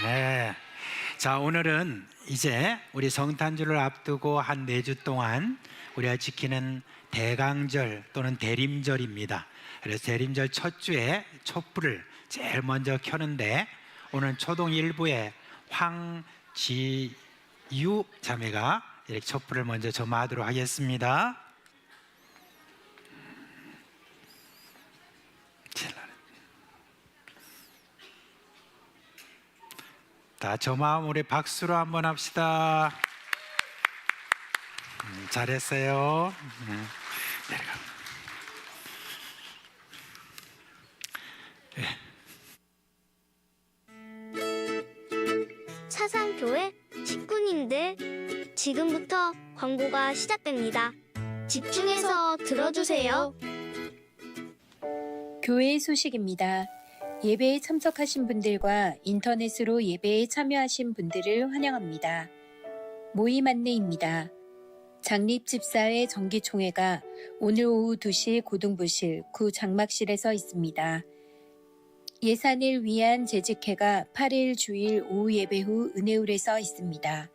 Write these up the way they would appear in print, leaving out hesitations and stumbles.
네. 자, 오늘은 이제 우리 성탄주를 앞두고 한 4주 동안 우리가 지키는 대강절 또는 대림절입니다. 그래서 대림절 첫 주에 촛불을 제일 먼저 켜는데 오늘 초동 1부에 황지유 자매가 이렇게 촛불을 먼저 점화하도록 하겠습니다. 자, 저 마음 우리 박수로 한번 합시다. 잘했어요. 내려가. 사상교회 식구님들, 지금부터 광고가 시작됩니다. 집중해서 들어주세요. 교회 소식입니다. 예배에 참석하신 분들과 인터넷으로 예배에 참여하신 분들을 환영합니다. 모임 안내입니다. 장립집사회 정기총회가 오늘 오후 2시 고등부실 구장막실에서 있습니다. 예산을 위한 재직회가 8일 주일 오후 예배 후 은혜울에서 있습니다.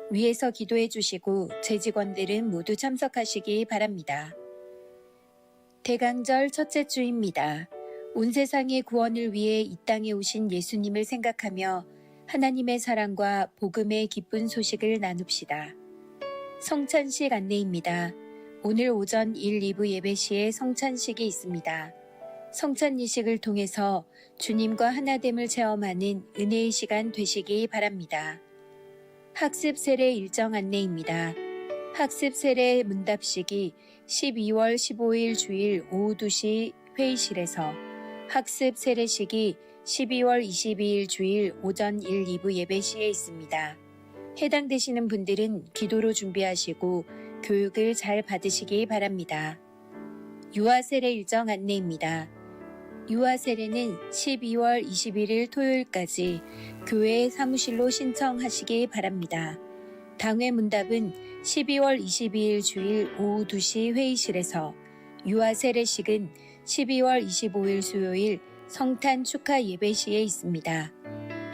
위에서 기도해 주시고 재직원들은 모두 참석하시기 바랍니다. 대강절 첫째 주입니다. 온 세상의 구원을 위해 이 땅에 오신 예수님을 생각하며 하나님의 사랑과 복음의 기쁜 소식을 나눕시다. 성찬식 안내입니다. 오늘 오전 1, 2부 예배 시에 성찬식이 있습니다. 성찬 이식을 통해서 주님과 하나됨을 체험하는 은혜의 시간 되시기 바랍니다. 학습 세례 일정 안내입니다. 학습 세례 문답식이 12월 15일 주일 오후 2시 회의실에서, 학습 세례식이 12월 22일 주일 오전 1, 2부 예배 시에 있습니다. 해당되시는 분들은 기도로 준비하시고 교육을 잘 받으시기 바랍니다. 유아 세례 일정 안내입니다. 유아 세례는 12월 21일 토요일까지 교회 사무실로 신청하시기 바랍니다. 당회 문답은 12월 22일 주일 오후 2시 회의실에서, 유아 세례식은 12월 25일 수요일 성탄 축하 예배 시에 있습니다.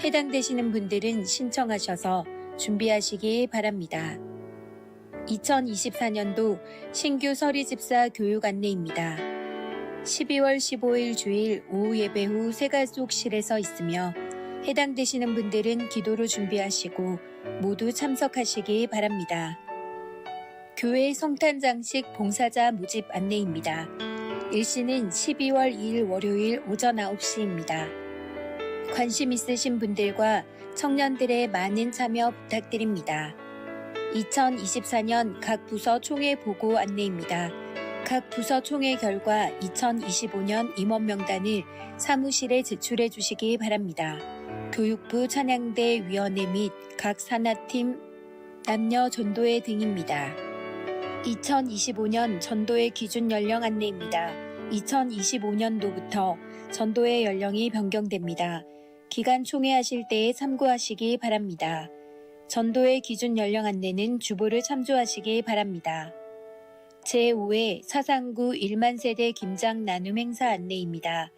해당되시는 분들은 신청하셔서 준비하시기 바랍니다. 2024년도 신규 서리집사 교육 안내입니다. 12월 15일 주일 오후 예배 후 새가족실에서 있으며 해당되시는 분들은 기도로 준비하시고 모두 참석하시기 바랍니다. 교회 성탄장식 봉사자 모집 안내입니다. 일시는 12월 2일 월요일 오전 9시입니다. 관심 있으신 분들과 청년들의 많은 참여 부탁드립니다. 2024년 각 부서 총회 보고 안내입니다. 각 부서 총회 결과 2025년 임원 명단을 사무실에 제출해 주시기 바랍니다. 교육부 찬양대 위원회 및 각 산하팀 남녀 전도회 등입니다. 2025년 전도회 기준 연령 안내입니다. 2025년도부터 전도회 연령이 변경됩니다. 기간 총회하실 때에 참고하시기 바랍니다. 전도회 기준 연령 안내는 주보를 참조하시기 바랍니다. 제5회 사상구 1만 세대 김장 나눔 행사 안내입니다.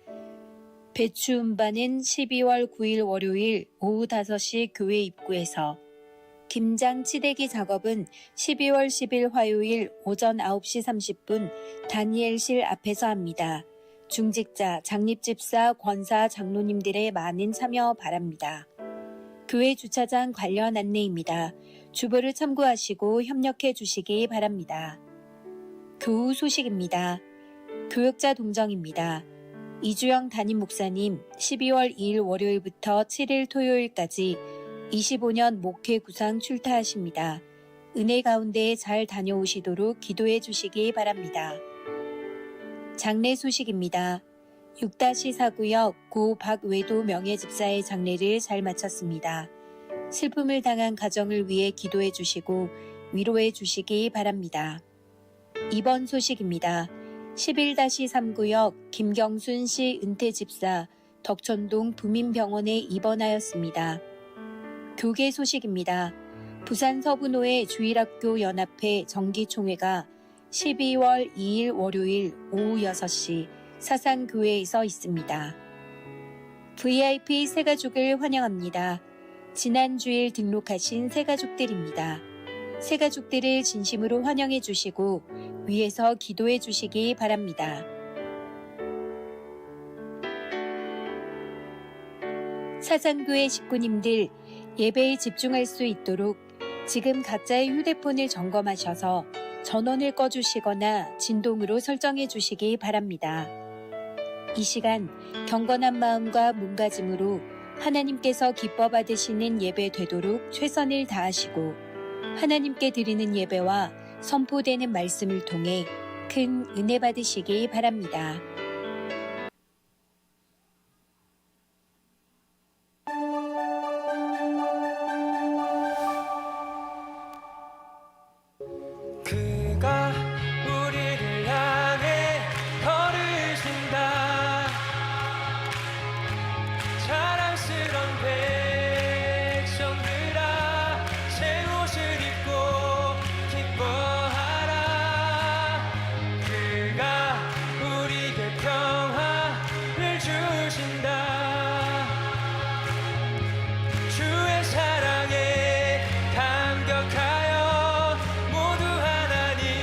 배추 운반은 12월 9일 월요일 오후 5시 교회 입구에서, 김장 치대기 작업은 12월 10일 화요일 오전 9시 30분 다니엘실 앞에서 합니다. 중직자, 장립집사, 권사, 장로님들의 많은 참여 바랍니다. 교회 주차장 관련 안내입니다. 주보를 참고하시고 협력해 주시기 바랍니다. 교우 소식입니다. 교역자 동정입니다. 이주영 담임 목사님 12월 2일 월요일부터 7일 토요일까지 25년 목회 구상 출타하십니다. 은혜 가운데 잘 다녀오시도록 기도해 주시기 바랍니다. 장례 소식입니다. 6-4구역 고 박외도 명예집사의 장례를 잘 마쳤습니다. 슬픔을 당한 가정을 위해 기도해 주시고 위로해 주시기 바랍니다. 이번 소식입니다. 11-3구역 김경순 씨 은퇴집사 덕천동 부민병원에 입원하였습니다. 교계 소식입니다. 부산 서부노회 주일학교 연합회 정기총회가 12월 2일 월요일 오후 6시 사상교회에서 있습니다. VIP 새가족을 환영합니다. 지난 주일 등록하신 새가족들입니다. 새가족들을 진심으로 환영해 주시고 위에서 기도해 주시기 바랍니다. 사상교회 식구님들 예배에 집중할 수 있도록 지금 각자의 휴대폰을 점검하셔서 전원을 꺼주시거나 진동으로 설정해 주시기 바랍니다. 이 시간 경건한 마음과 몸가짐으로 하나님께서 기뻐 받으시는 예배 되도록 최선을 다하시고 하나님께 드리는 예배와 선포되는 말씀을 통해 큰 은혜 받으시기 바랍니다. 그가 우리를 향해 걸으신다. 자랑스런 백성들아, 새 옷을 입고 기뻐하라. 그가 우리에게 평화를 주신다. 주의 사랑에 감격하여 모두 하나님을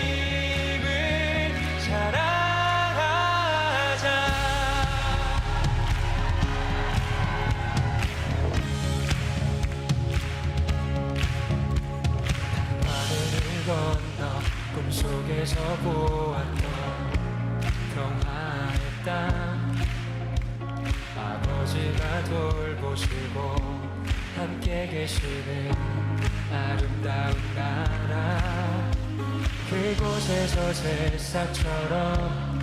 사랑하자. 하늘을 건너 꿈속에서 보았던 평화의 땅, 아버지가 돌보시고 함께 계시는 아름다운 나라. 그곳에서 새싹처럼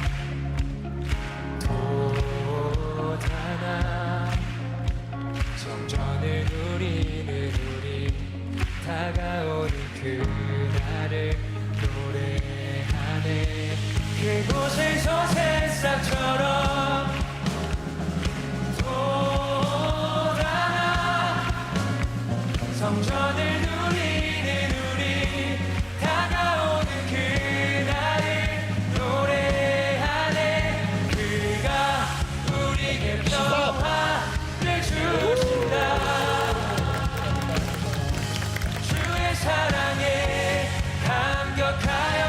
돋아나 성전을 누리는 우리, 다가오는 그날을 노래하네. 그곳에서 새싹처럼 돋아나 성전을 누리는 우리, 다가오는 그날을 노래하네. 그가 우리에게 평화를 주신다. 주의 사랑에 감격하여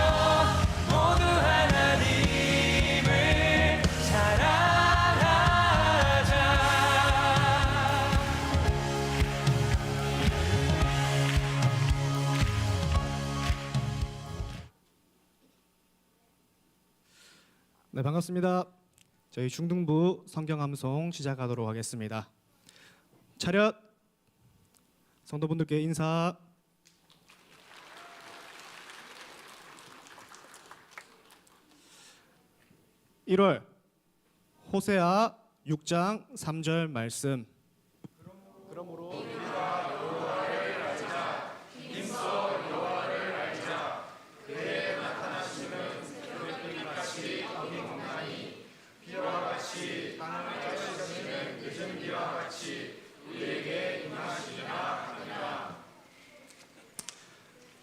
모두 하나님을 사랑하자. 네, 반갑습니다. 저희 중등부 성경함송 시작하도록 하겠습니다. 차렷! 성도분들께 인사. (1월) 호세아 6장 3절 말씀.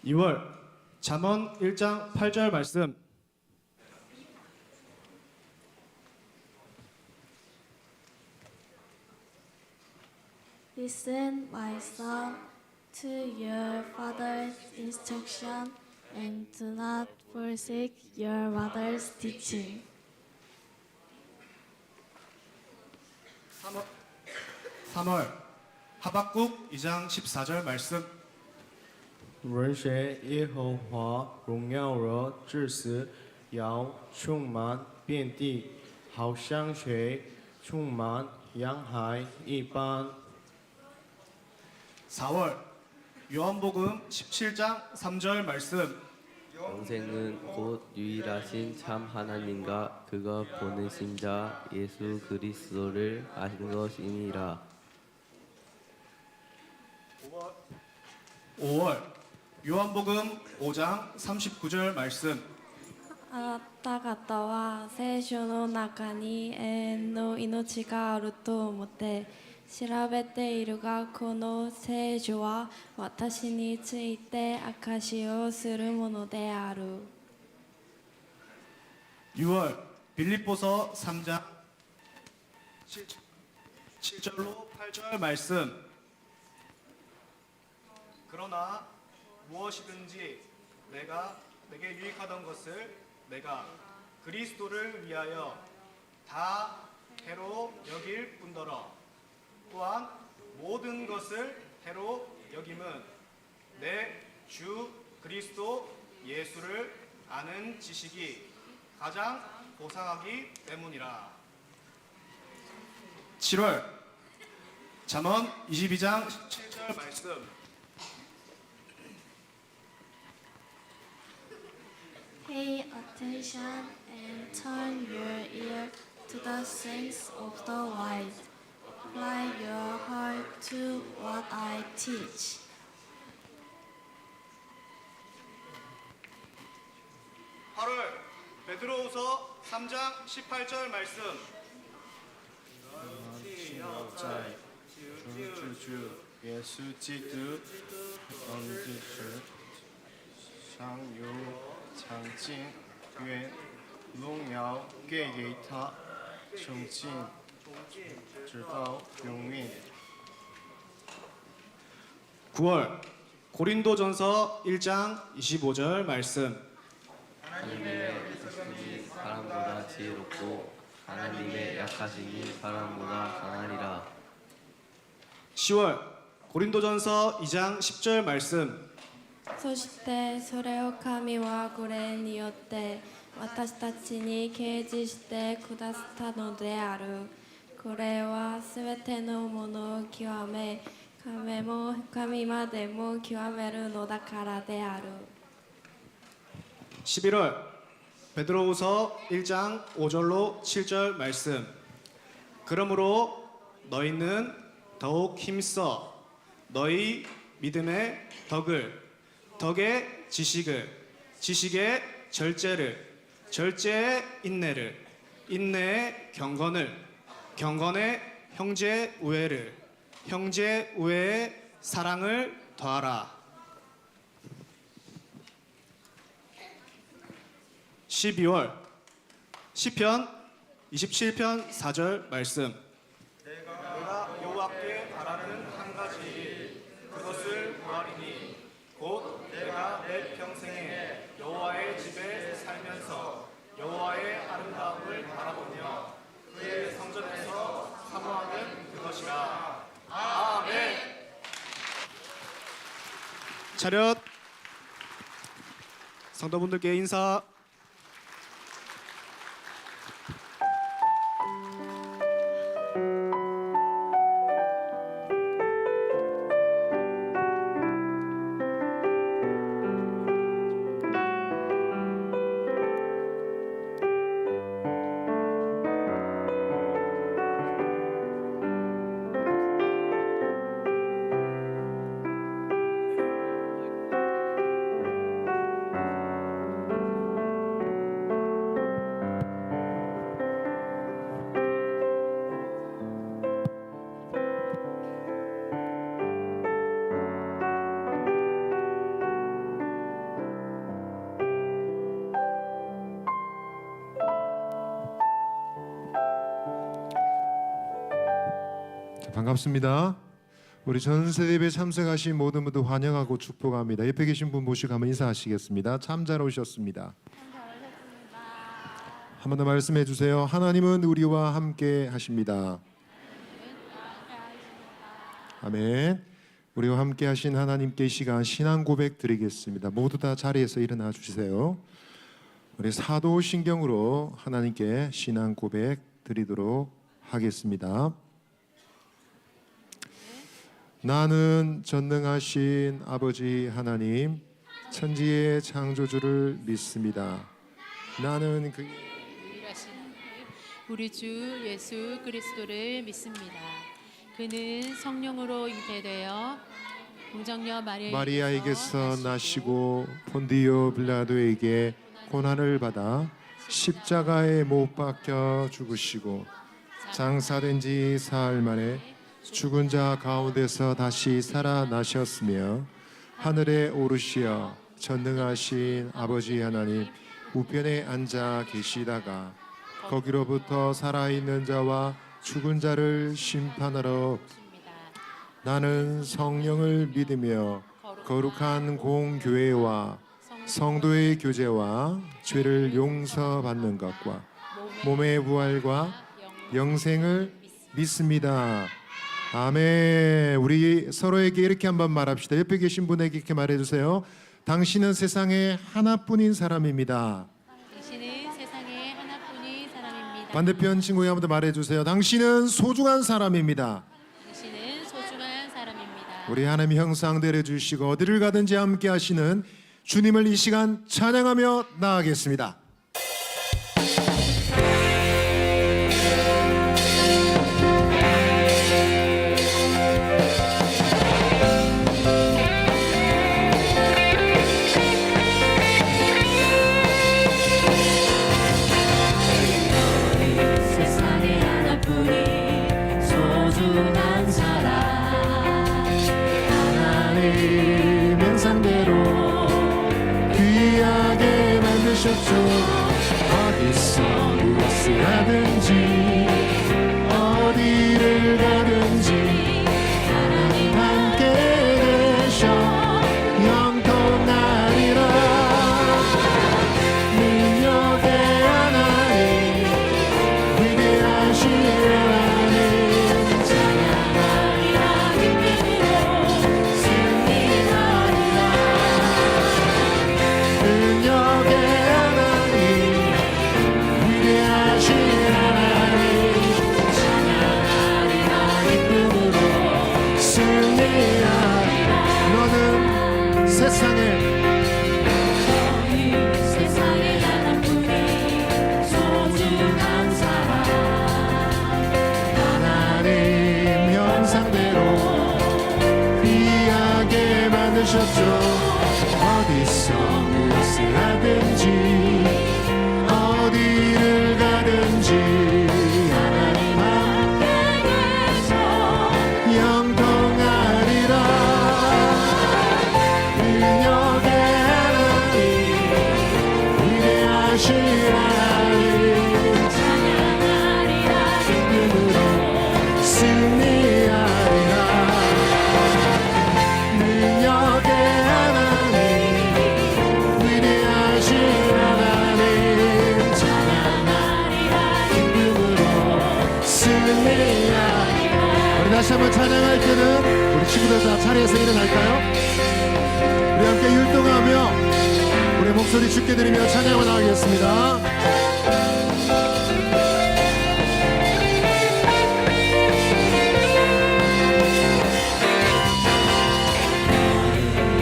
(2월) 잠언 1장 8절 말씀. Listen, my son, to your father's instruction, and do not forsake your mother's teaching. 3월 하박국 2장 14절 말씀. 文学耶和华荣耀而至死，要充满遍地，好像水充满洋海一般。 4월 요한복음 17장 3절 말씀. 영생은 곧 유일하신 참 하나님과 그가 보내신 자 예수 그리스도를 아신 것이니라. 5월 요한복음 5장 39절 말씀. あなた方は聖書の中に永遠の命があると思って調べているが、この聖書は私について証しをするものである。 6월 빌립보서 3장 7절로 8절 말씀. 그러나 무엇이든지 내게 유익하던 것을 내가 그리스도를 위하여 다 해로 여길 뿐더러 또한 모든 것을 해로 여김은 내 주 그리스도 예수를 아는 지식이 가장 고상하기 때문이라. 7월 잠언 22장 17절 말씀. Pay attention and turn your ear to the sayings of the wise. Apply your heart to what I teach. 8월 베드로후서 3장 18절 말씀. 在主之主耶稣基督恩地时，上有强劲，愿荣耀给他，从今直到永远。 9월 고린도전서 1장 25절 말씀. 하나님의 뜻이 사람보다 지혜롭고 하나님의 약하심이 사람보다 강하니라. 10월 고린도전서 2장 10절 말씀. そしてそれを神はこれによって私たちに掲示してくださったのである。これはすべてのものを極め、神までも極めるのだからである。 11월 베드로후서 1장 5절로 7절 말씀. 그러므로 너희는 더욱 힘써 너희 믿음의 덕의 지식의 절제의 인내의 경건의 형제 우애의 사랑을 더하라. 12월 시편 27편 4절 말씀. 내가 여호와께 바라는 한 가지 그것을 구하리니 곧 내가 내 평생에 여호와의 집에 살면서 여호와의 아름다움을 바라보며 그의 성전에서 사모하는 그것이라. 아멘. 차렷. 성도분들께 인사. 반갑습니다. 우리 전세대 예배 참석하신 모든 분들 환영하고 축복합니다. 옆에 계신 분 모시고 한번 인사하시겠습니다. 참 잘 오셨습니다. 한 번 더 말씀해 주세요. 하나님은 우리와 함께 하십니다. 아멘. 우리와 함께 하신 하나님께 이 시간 신앙 고백 드리겠습니다. 모두 다 자리에서 일어나 주세요. 우리 사도신경으로 하나님께 신앙 고백 드리도록 하겠습니다. 나는 전능하신 아버지 하나님 천지의 창조주를 믿습니다. 나는 그 유일하신 우리 주 예수 그리스도를 믿습니다. 그는 성령으로 잉태되어 동정녀 마리아에게서 나시고 본디오 빌라도에게 고난을 받아 십자가에 못 박혀 죽으시고 장사된 지 사흘 만에 죽은 자 가운데서 다시 살아나셨으며 하늘에 오르시어 전능하신 아버지 하나님 우편에 앉아 계시다가 거기로부터 살아있는 자와 죽은 자를 심판하러 나는 성령을 믿으며 거룩한 공교회와 성도의 교제와 죄를 용서받는 것과 몸의 부활과 영생을 믿습니다. 아멘. 우리 서로에게 이렇게 한번 말합시다. 옆에 계신 분에게 이렇게 말해주세요. 당신은 세상에 하나뿐인 사람입니다. 당신은 세상에 하나뿐인 사람입니다. 반대편 친구에게 한번 더 말해주세요. 당신은 소중한 사람입니다. 당신은 소중한 사람입니다. 우리 하나님의 형상대로 주시고 어디를 가든지 함께 하시는 주님을 이 시간 찬양하며 나아가겠습니다. 세상에 하나뿐인 소중한 사람 하나님 형상대로 귀하게 만드셨죠. 어디서 무엇을 하든지 어디를 가든지 하나님 함께 계셔 영통하리라. 능력의 하나님 위대하신 하나님 찬양하리라 기쁨으로 승리하리라 능력의 하나님 위대하신 하나님 찬양하리라 기쁨으로 승리하리라. 너는 세상에 세상에 하나뿐인 소중한 사람 하나님 형상대로 귀하게 만드셨죠. 어디서 무엇을 하든지 어디를 가든지 하나님 함께 계셔 영통하리라. 능력의 하나님 위대하신 하나님 찬양하리라 기쁨으로 승리하리라. 능력의 하나님 위대하신 하나님 찬양하리라 기쁨으로 승리하리라. 우리 다시 한번 찬양할 때는 우리 친구들 다 자리에서 일어날까요? 우리 함께 율동하며 우리 목소리 죽게 드리며 찬양을 나가겠습니다.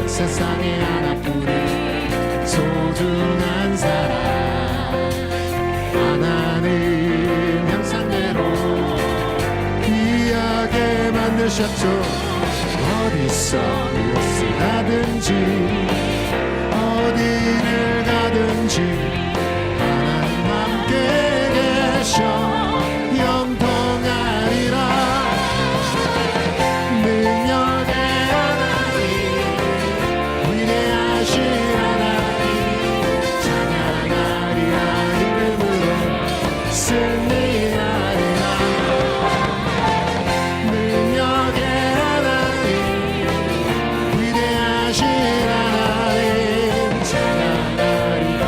세상에 하나뿐인 소중한 사람 하나님 형상대로 귀하게 만드셨죠. 어디서 무엇을 하든지 어디를 가든지 하나님 함께 계셔 영통하리라. 능력의 하나님 위대하신 하나님 찬양하리라 이름으로 승리하리라. 능력의 하나님 위대하신 하나님 찬양하리라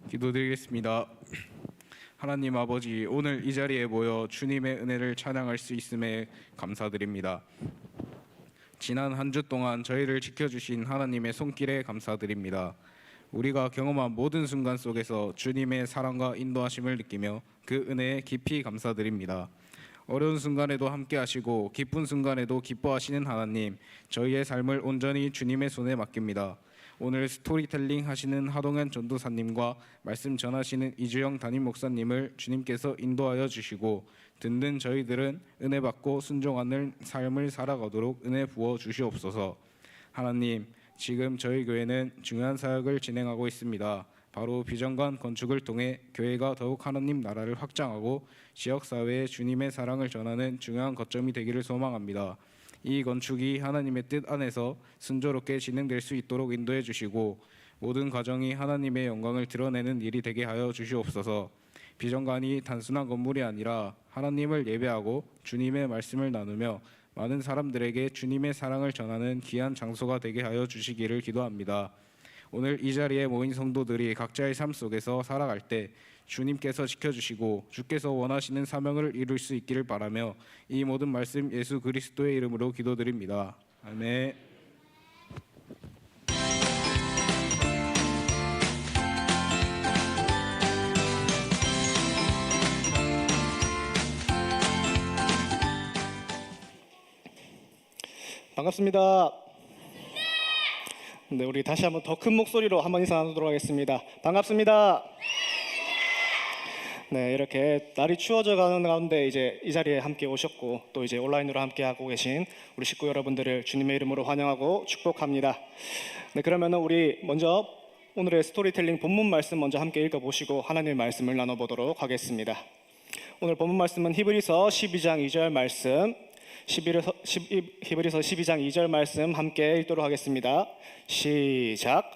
기도드리겠습니다. 하나님 아버지, 오늘 이 자리에 모여 주님의 은혜를 찬양할 수 있음에 감사드립니다. 지난 한 주 동안 저희를 지켜주신 하나님의 손길에 감사드립니다. 우리가 경험한 모든 순간 속에서 주님의 사랑과 인도하심을 느끼며 그 은혜에 깊이 감사드립니다. 어려운 순간에도 함께 하시고 기쁜 순간에도 기뻐하시는 하나님, 저희의 삶을 온전히 주님의 손에 맡깁니다. 오늘 스토리텔링 하시는 하동현 전도사님과 말씀 전하시는 이주영 담임 목사님을 주님께서 인도하여 주시고 듣는 저희들은 은혜 받고 순종하는 삶을 살아가도록 은혜 부어 주시옵소서. 하나님, 지금 저희 교회는 중요한 사역을 진행하고 있습니다. 바로 비전관 건축을 통해 교회가 더욱 하나님 나라를 확장하고 지역사회에 주님의 사랑을 전하는 중요한 거점이 되기를 소망합니다. 이 건축이 하나님의 뜻 안에서 순조롭게 진행될 수 있도록 인도해 주시고 모든 과정이 하나님의 영광을 드러내는 일이 되게 하여 주시옵소서. 비전관이 단순한 건물이 아니라 하나님을 예배하고 주님의 말씀을 나누며 많은 사람들에게 주님의 사랑을 전하는 귀한 장소가 되게 하여 주시기를 기도합니다. 오늘 이 자리에 모인 성도들이 각자의 삶 속에서 살아갈 때 주님께서 지켜주시고 주께서 원하시는 사명을 이룰 수 있기를 바라며 이 모든 말씀 예수 그리스도의 이름으로 기도드립니다. 아멘. 반갑습니다. 네, 우리 다시 한번 더 큰 목소리로 한번 인사 나누도록 하겠습니다. 반갑습니다. 네, 이렇게 날이 추워져 가는 가운데 이제 이 자리에 함께 오셨고 또 이제 온라인으로 함께 하고 계신 우리 식구 여러분들을 주님의 이름으로 환영하고 축복합니다. 네, 그러면은 우리 먼저 오늘의 스토리텔링 본문 말씀 먼저 함께 읽어보시고 하나님의 말씀을 나눠보도록 하겠습니다. 오늘 본문 말씀은 히브리서 12장 2절 말씀, 히브리서 12장 2절 말씀 함께 읽도록 하겠습니다. 시작.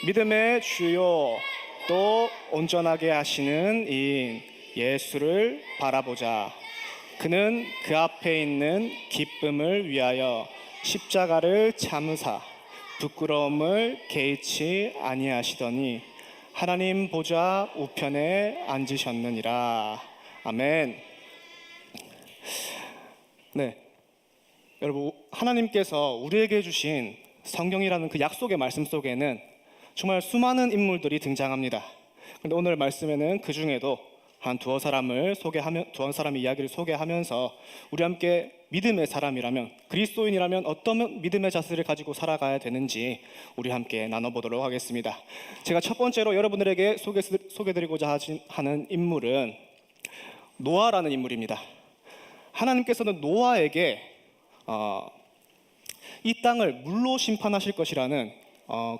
믿음의 주요 또 온전하게 하시는 이인 예수를 바라보자. 그는 그 앞에 있는 기쁨을 위하여 십자가를 참으사 부끄러움을 개의치 아니하시더니 하나님 보좌 우편에 앉으셨느니라. 아멘. 네, 여러분, 하나님께서 우리에게 주신 성경이라는 그 약속의 말씀 속에는 정말 수많은 인물들이 등장합니다. 그런데 오늘 말씀에는 그 중에도 한 두어 사람의 이야기를 소개하면서 우리 함께 믿음의 사람이라면, 그리스도인이라면 어떤 믿음의 자세를 가지고 살아가야 되는지 우리 함께 나눠보도록 하겠습니다. 제가 첫 번째로 여러분들에게 소개드리고자 하는 인물은 노아라는 인물입니다. 하나님께서는 노아에게 이 땅을 물로 심판하실 것이라는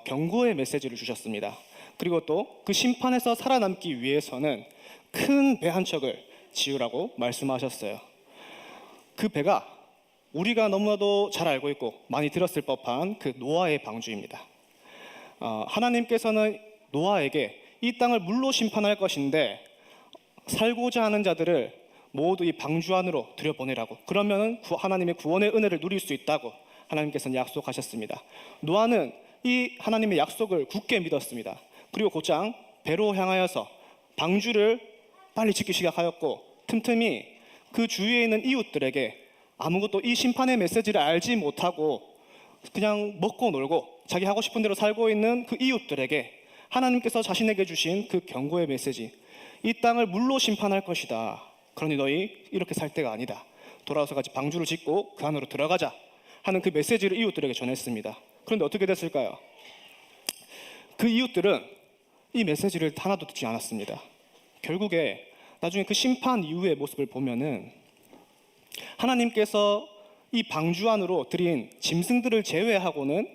경고의 메시지를 주셨습니다. 그리고 또 그 심판에서 살아남기 위해서는 큰 배 한 척을 지으라고 말씀하셨어요. 그 배가 우리가 너무나도 잘 알고 있고 많이 들었을 법한 그 노아의 방주입니다. 하나님께서는 노아에게 이 땅을 물로 심판할 것인데 살고자 하는 자들을 모두 이 방주 안으로 들여보내라고, 그러면 하나님의 구원의 은혜를 누릴 수 있다고 하나님께서는 약속하셨습니다. 노아는 이 하나님의 약속을 굳게 믿었습니다. 그리고 곧장 배로 향하여서 방주를 빨리 짓기 시작하였고, 틈틈이 그 주위에 있는 이웃들에게 아무것도 이 심판의 메시지를 알지 못하고 그냥 먹고 놀고 자기 하고 싶은 대로 살고 있는 그 이웃들에게 하나님께서 자신에게 주신 그 경고의 메시지, 이 땅을 물로 심판할 것이다. 그러니 너희 이렇게 살 때가 아니다. 돌아와서 같이 방주를 짓고 그 안으로 들어가자 하는 그 메시지를 이웃들에게 전했습니다. 그런데 어떻게 됐을까요? 그 이웃들은 이 메시지를 하나도 듣지 않았습니다. 결국에 나중에 그 심판 이후의 모습을 보면은 하나님께서 이 방주 안으로 들인 짐승들을 제외하고는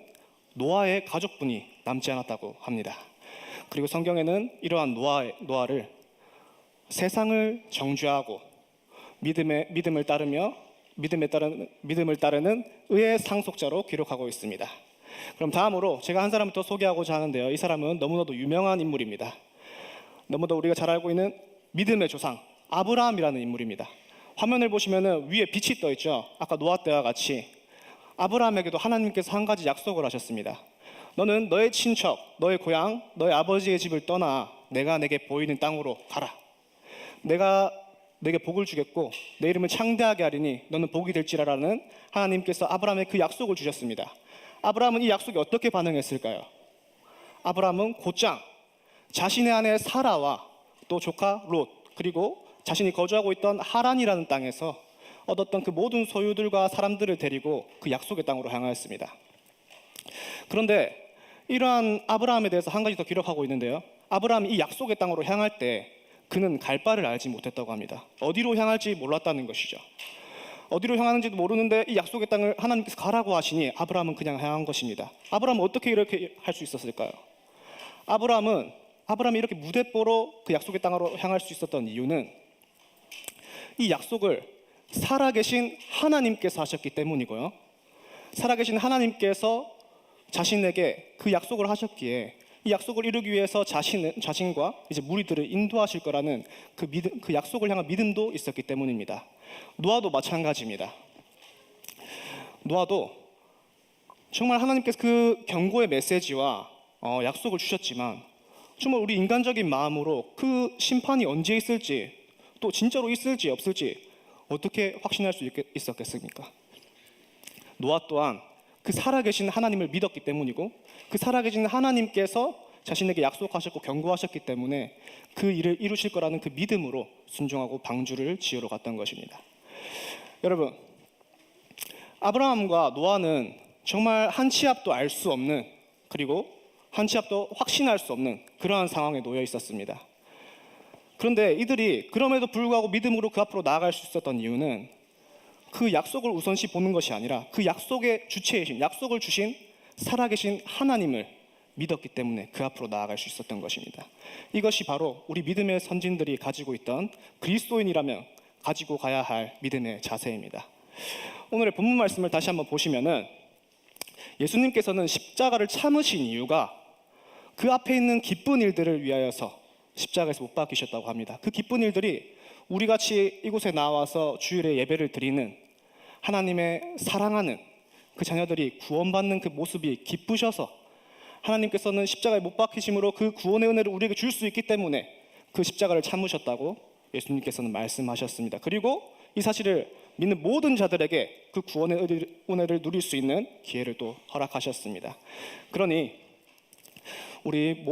노아의 가족분이 남지 않았다고 합니다. 그리고 성경에는 이러한 노아를 세상을 정죄하고 믿음을 따르는 의의 상속자로 기록하고 있습니다. 그럼 다음으로 제가 한 사람을 더 소개하고자 하는데요. 이 사람은 너무나도 유명한 인물입니다. 너무도 우리가 잘 알고 있는 믿음의 조상 아브라함이라는 인물입니다. 화면을 보시면은 위에 빛이 떠 있죠. 아까 노아 때와 같이 아브라함에게도 하나님께서 한 가지 약속을 하셨습니다. 너는 너의 친척, 너의 고향, 너의 아버지의 집을 떠나 내가 내게 보이는 땅으로 가라. 내가 내게 복을 주겠고 내 이름을 창대하게 하리니 너는 복이 될지라라는 하나님께서 아브라함에 그 약속을 주셨습니다. 아브라함은 이 약속에 어떻게 반응했을까요? 아브라함은 곧장 자신의 아내 사라와 또 조카 롯 그리고 자신이 거주하고 있던 하란이라는 땅에서 얻었던 그 모든 소유들과 사람들을 데리고 그 약속의 땅으로 향하였습니다. 그런데 이러한 아브라함에 대해서 한 가지 더 기록하고 있는데요. 아브라함이 이 약속의 땅으로 향할 때 그는 갈 바를 알지 못했다고 합니다. 어디로 향할지 몰랐다는 것이죠. 어디로 향하는지도 모르는데 이 약속의 땅을 하나님께서 가라고 하시니 아브라함은 그냥 향한 것입니다. 아브라함은 어떻게 이렇게 할 수 있었을까요? 아브라함이 이렇게 무대뽀로 그 약속의 땅으로 향할 수 있었던 이유는 이 약속을 살아계신 하나님께서 하셨기 때문이고요. 살아계신 하나님께서 자신에게 그 약속을 하셨기에 이 약속을 이루기 위해서 자신과 이제 무리들을 인도하실 거라는 그 약속을 향한 믿음도 있었기 때문입니다. 노아도 마찬가지입니다. 노아도 정말 하나님께서 그 경고의 메시지와 약속을 주셨지만 정말 우리 인간적인 마음으로 그 심판이 언제 있을지 또 진짜로 있을지 없을지 어떻게 확신할 수 있었겠습니까? 노아 또한 그 살아계신 하나님을 믿었기 때문이고 그 살아계신 하나님께서 자신에게 약속하셨고 경고하셨기 때문에 그 일을 이루실 거라는 그 믿음으로 순종하고 방주를 지으러 갔던 것입니다. 여러분, 아브라함과 노아는 정말 한 치 앞도 알 수 없는 그리고 한 치 앞도 확신할 수 없는 그러한 상황에 놓여 있었습니다. 그런데 이들이 그럼에도 불구하고 믿음으로 그 앞으로 나아갈 수 있었던 이유는 그 약속을 우선시 보는 것이 아니라 그 약속의 주체이신 약속을 주신 살아계신 하나님을 믿었기 때문에 그 앞으로 나아갈 수 있었던 것입니다. 이것이 바로 우리 믿음의 선진들이 가지고 있던 그리스도인이라면 가지고 가야 할 믿음의 자세입니다. 오늘의 본문 말씀을 다시 한번 보시면은 예수님께서는 십자가를 참으신 이유가 그 앞에 있는 기쁜 일들을 위하여서 십자가에서 못 박히셨다고 합니다. 그 기쁜 일들이 우리 같이 이곳에 나와서 주일에 예배를 드리는 하나님의 사랑하는 그 자녀들이 구원받는 그 모습이 기쁘셔서 하나님께서는 십자가에 못 박히심으로 그 구원의 은혜를 우리에게 줄 수 있기 때문에 그 십자가를 참으셨다고 예수님께서는 말씀하셨습니다. 그리고 이 사실을 믿는 모든 자들에게 그 구원의 은혜를 누릴 수 있는 기회를 또 허락하셨습니다. 그러니 우리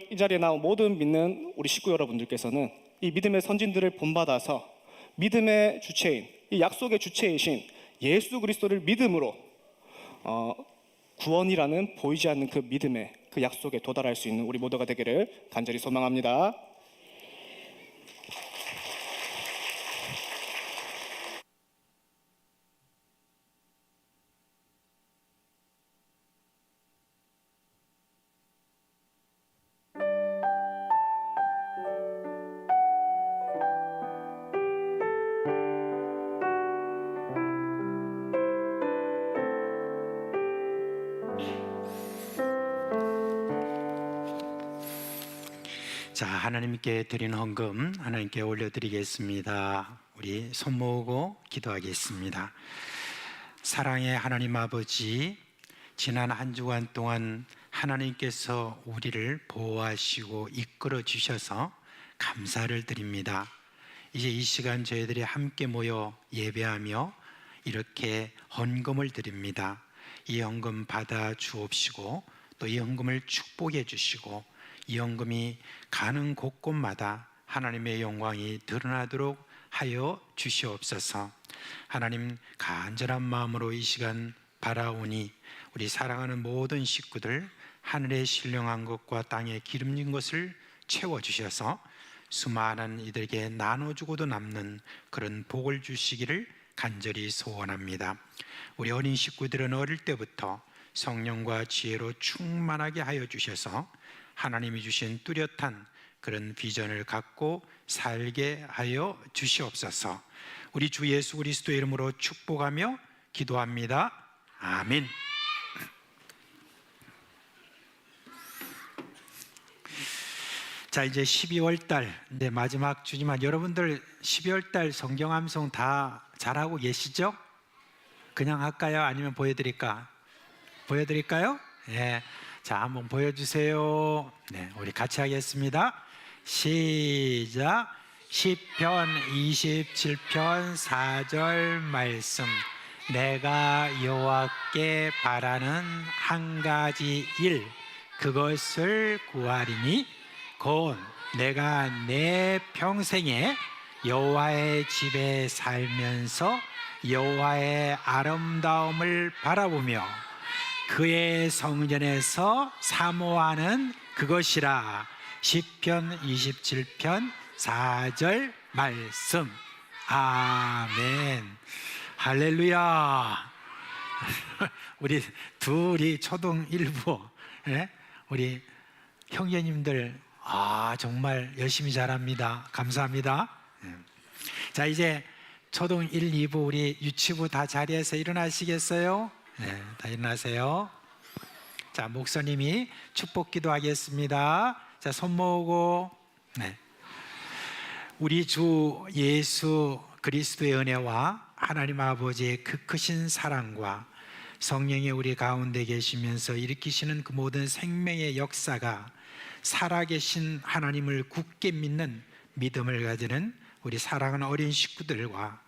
이 자리에 나온 모든 믿는 우리 식구 여러분들께서는 이 믿음의 선진들을 본받아서 믿음의 주체인 이 약속의 주체이신 예수 그리스도를 믿음으로 구원이라는 보이지 않는 그 믿음의 그 약속에 도달할 수 있는 우리 모두가 되기를 간절히 소망합니다. 자, 하나님께 드린 헌금 하나님께 올려드리겠습니다. 우리 손 모으고 기도하겠습니다. 사랑의 하나님 아버지, 지난 한 주간 동안 하나님께서 우리를 보호하시고 이끌어 주셔서 감사를 드립니다. 이제 이 시간 저희들이 함께 모여 예배하며 이렇게 헌금을 드립니다. 이 헌금 받아 주옵시고 또 이 헌금을 축복해 주시고 이 헌금이 가는 곳곳마다 하나님의 영광이 드러나도록 하여 주시옵소서. 하나님, 간절한 마음으로 이 시간 바라오니 우리 사랑하는 모든 식구들 하늘의 신령한 것과 땅에 기름진 것을 채워주셔서 수많은 이들에게 나눠주고도 남는 그런 복을 주시기를 간절히 소원합니다. 우리 어린 식구들은 어릴 때부터 성령과 지혜로 충만하게 하여 주셔서 하나님이 주신 뚜렷한 그런 비전을 갖고 살게 하여 주시옵소서. 우리 주 예수 그리스도의 이름으로 축복하며 기도합니다. 아멘. 자, 이제 12월 달 이제 마지막 주지만 여러분들 12월 달 성경 암송 다 잘하고 계시죠? 그냥 할까요? 아니면 보여드릴까요? 네. 자, 한번 보여주세요. 네, 우리 같이 하겠습니다. 시작. 시편 27편 4절 말씀. 내가 여호와께 바라는 한 가지 일, 그것을 구하리니 곧 내가 내 평생에 여호와의 집에 살면서 여호와의 아름다움을 바라보며 그의 성전에서 사모하는 그것이라. 시편 27편 4절 말씀. 아멘. 할렐루야. 우리 둘이 초등 1부 우리 형제님들 정말 열심히 잘합니다. 감사합니다. 자, 이제 초등 1, 2부 우리 유치부 다 자리에서 일어나시겠어요? 네, 다 일어나세요. 자, 목사님이 축복 기도하겠습니다. 자, 손 모으고. 네. 우리 주 예수 그리스도의 은혜와 하나님 아버지의 그 크신 사랑과 성령이 우리 가운데 계시면서 일으키시는 그 모든 생명의 역사가 살아계신 하나님을 굳게 믿는 믿음을 가지는 우리 사랑하는 어린 식구들과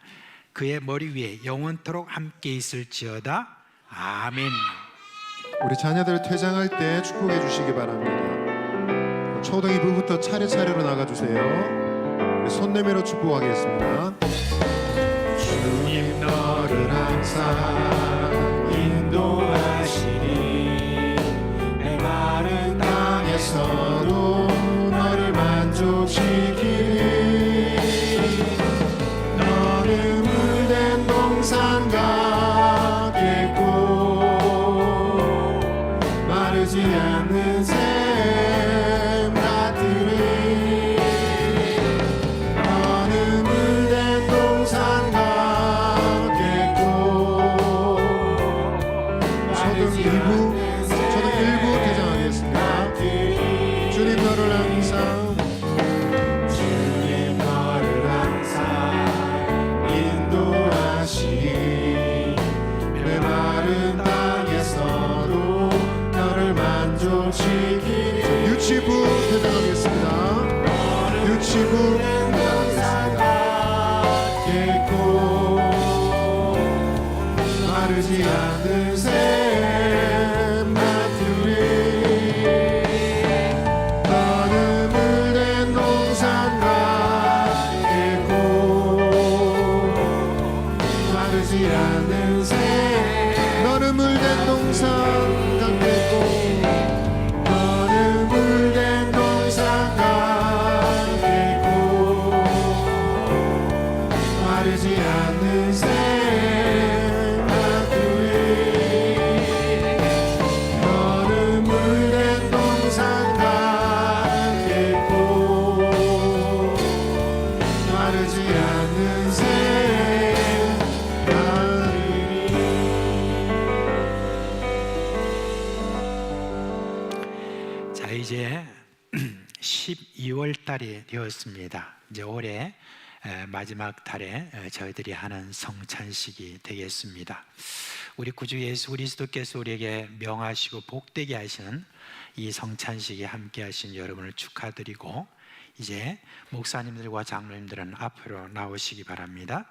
그의 머리 위에 영원토록 함께 있을지어다. 아멘. 우리 자녀들 퇴장할 때 축복해 주시기 바랍니다. 초등 2부부터 차례차례로 나가주세요. 우리 손 내밀어 축복하겠습니다. 주님 너를 항상 인도하시니 메마른 땅에서도 너를 만족시키니 너는 물된 동산 같겠고 마르지 않는 샘 같으니 너는 물된 동산 같겠고. 초등 1부 개장하겠습니다. 주님 너를 항상 인도하시니 메마른 땅에서도 너를 만족시키니. 유치부 개장하겠습니다. 유치부 개장하겠고 마르지 않는 샘 같으니 너는 물된 동산 같겠고 마르지 않는 샘. 너는 물된 동산 같겠고 너는 물된 동산 같겠고 마르지 않는 샘 같으니 너는 물된 동산 같겠고 마르지 않는 샘 같으니. 자, 이제 12월 달이 되었습니다. 이제 올해 마지막 달에 저희들이 하는 성찬식이 되겠습니다. 우리 구주 예수 그리스도께서 우리에게 명하시고 복되게 하시는 이 성찬식에 함께 하신 여러분을 축하드리고 이제 목사님들과 장로님들은 앞으로 나오시기 바랍니다.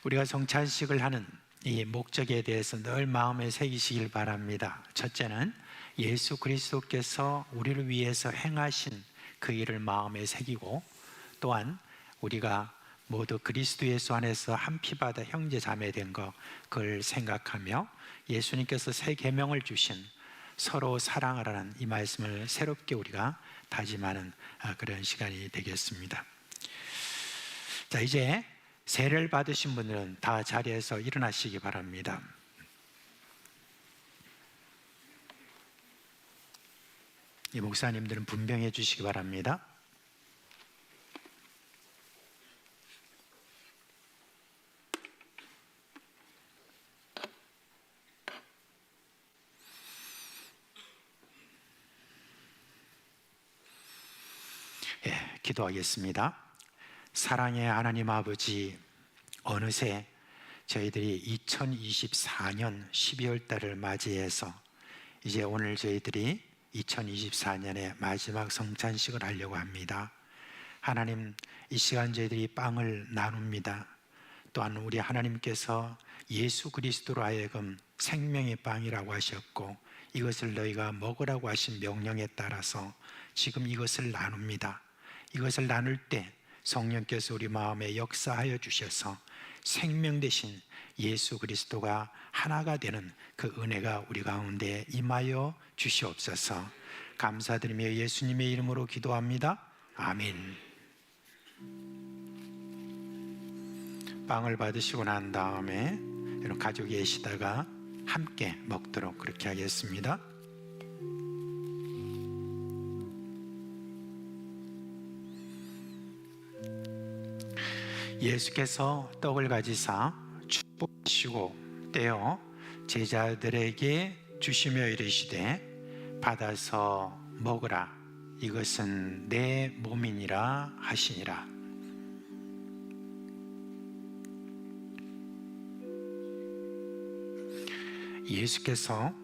우리가 성찬식을 하는 이 목적에 대해서 늘 마음에 새기시길 바랍니다. 첫째는 예수 그리스도께서 우리를 위해서 행하신 그 일을 마음에 새기고 또한 우리가 모두 그리스도 예수 안에서 한 피바다 형제 자매 된 것 그걸 생각하며 예수님께서 새 계명을 주신 서로 사랑하라는 이 말씀을 새롭게 우리가 다짐하는 그런 시간이 되겠습니다. 자, 이제 세례를 받으신 분들은 다 자리에서 일어나시기 바랍니다. 이 목사님들은 분명해 주시기 바랍니다. 기도하겠습니다. 사랑의 하나님 아버지, 어느새 저희들이 2024년 12월 달을 맞이해서 이제 오늘 저희들이 2024년의 마지막 성찬식을 하려고 합니다. 하나님, 이 시간 저희들이 빵을 나눕니다. 또한 우리 하나님께서 예수 그리스도로 하여금 생명의 빵이라고 하셨고 이것을 너희가 먹으라고 하신 명령에 따라서 지금 이것을 나눕니다. 이것을 나눌 때 성령께서 우리 마음에 역사하여 주셔서 생명 되신 예수 그리스도가 하나가 되는 그 은혜가 우리 가운데 임하여 주시옵소서. 감사드리며 예수님의 이름으로 기도합니다. 아멘. 빵을 받으시고 난 다음에 여러분 가족이 계시다가 함께 먹도록 그렇게 하겠습니다. 예수께서 떡을 가지사 축복하시고 떼어 제자들에게 주시며 이르시되 받아서 먹으라 이것은 내 몸이니라 하시니라. 예수께서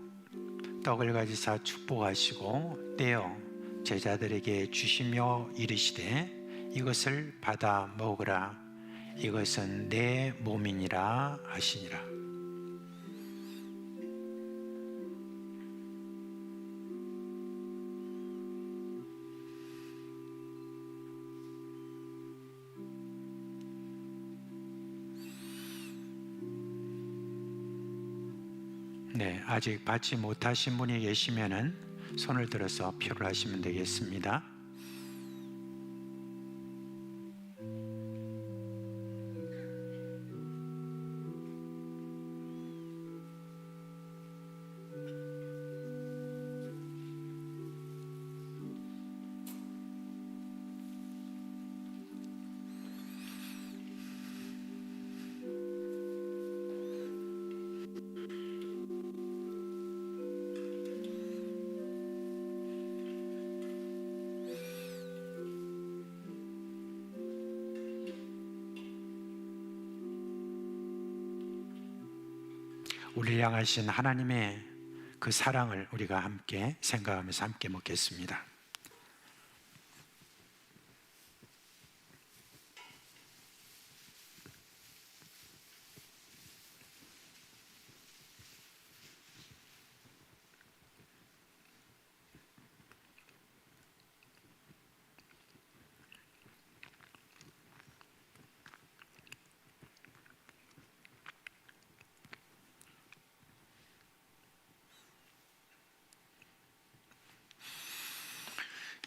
떡을 가지사 축복하시고 떼어 제자들에게 주시며 이르시되 이것을 받아 먹으라 이것은 내 몸이니라 하시니라. 네, 아직 받지 못하신 분이 계시면은 손을 들어서 표를 하시면 되겠습니다. 우리를 향하신 하나님의 그 사랑을 우리가 함께 생각하면서 함께 먹겠습니다.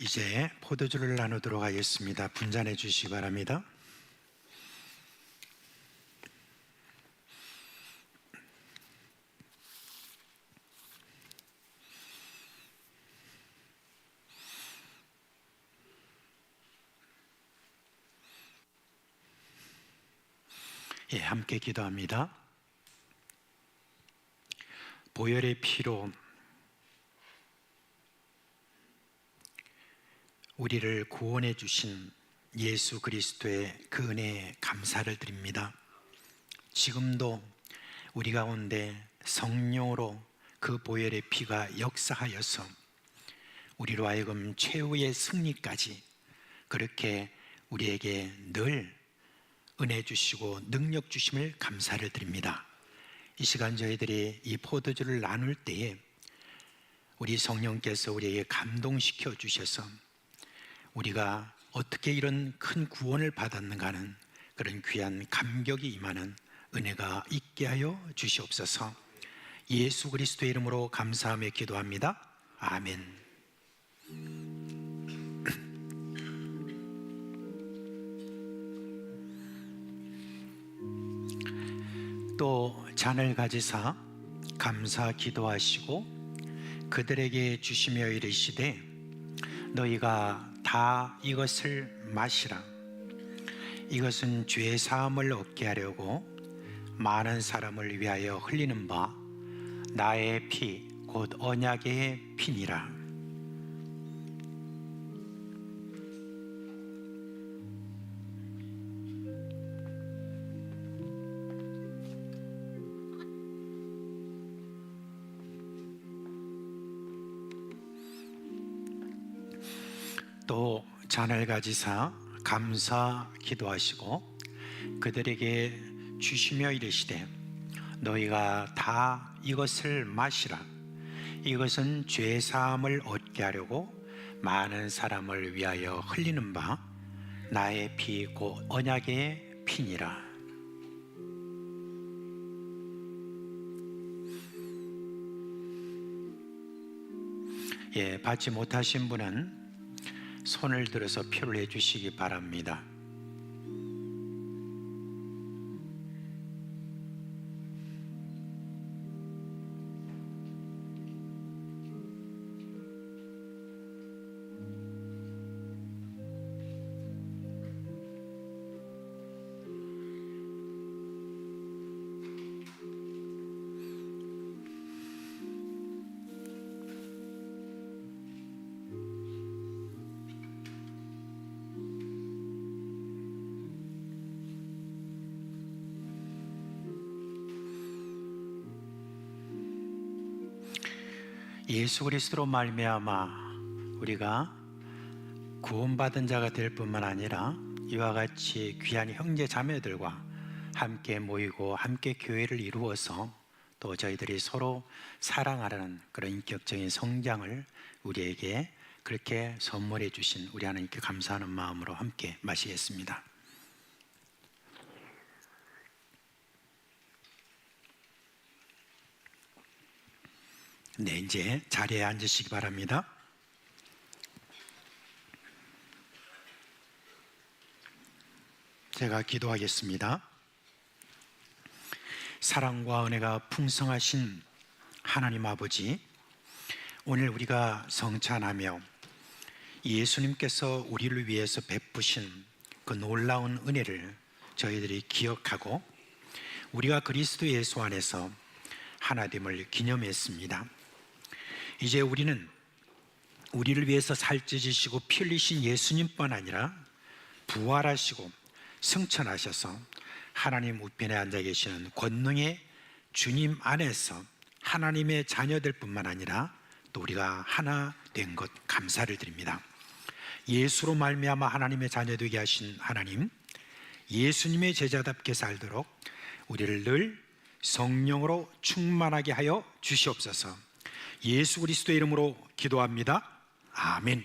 이제 포도주를 나누도록 하겠습니다. 분잔해 주시기 바랍니다. 예, 함께 기도합니다. 보혈의 피로 우리를 구원해 주신 예수 그리스도의 그 은혜에 감사를 드립니다. 지금도 우리 가운데 성령으로 그 보혈의 피가 역사하여서 우리로 하여금 최후의 승리까지 그렇게 우리에게 늘 은혜 주시고 능력 주심을 감사를 드립니다. 이 시간 저희들이 이 포도주를 나눌 때에 우리 성령께서 우리에게 감동시켜 주셔서 우리가 어떻게 이런 큰 구원을 받았는가 하는 그런 귀한 감격이 임하는 은혜가 있게 하여 주시옵소서. 예수 그리스도의 이름으로 감사하며 기도합니다. 아멘. 또 잔을 가지사 감사 기도하시고 그들에게 주시며 이르시되 너희가 다 이것을 마시라. 이것은 죄 사함을 얻게 하려고 많은 사람을 위하여 흘리는 바 나의 피 곧 언약의 피니라. 잔을 가지사 감사 기도하시고 그들에게 주시며 이르시되 너희가 다 이것을 마시라. 이것은 죄 사함을 얻게 하려고 많은 사람을 위하여 흘리는 바 나의 피 곧 언약의 피니라. 예, 받지 못하신 분은 손을 들어서 표를 해주시기 바랍니다. 예수 그리스도로 말미암아 우리가 구원받은 자가 될 뿐만 아니라 이와 같이 귀한 형제 자매들과 함께 모이고 함께 교회를 이루어서 또 저희들이 서로 사랑하라는 그런 인격적인 성장을 우리에게 그렇게 선물해 주신 우리 하나님께 감사하는 마음으로 함께 마시겠습니다. 네, 이제 자리에 앉으시기 바랍니다. 제가 기도하겠습니다. 사랑과 은혜가 풍성하신 하나님 아버지, 오늘 우리가 성찬하며 예수님께서 우리를 위해서 베푸신 그 놀라운 은혜를 저희들이 기억하고 우리가 그리스도 예수 안에서 하나됨을 기념했습니다. 이제 우리는 우리를 위해서 살찌지시고 피 흘리신 예수님뿐 아니라 부활하시고 승천하셔서 하나님 우편에 앉아 계시는 권능의 주님 안에서 하나님의 자녀들 뿐만 아니라 또 우리가 하나 된 것 감사를 드립니다. 예수로 말미암아 하나님의 자녀 되게 하신 하나님, 예수님의 제자답게 살도록 우리를 늘 성령으로 충만하게 하여 주시옵소서. 예수 그리스도의 이름으로 기도합니다. 아멘.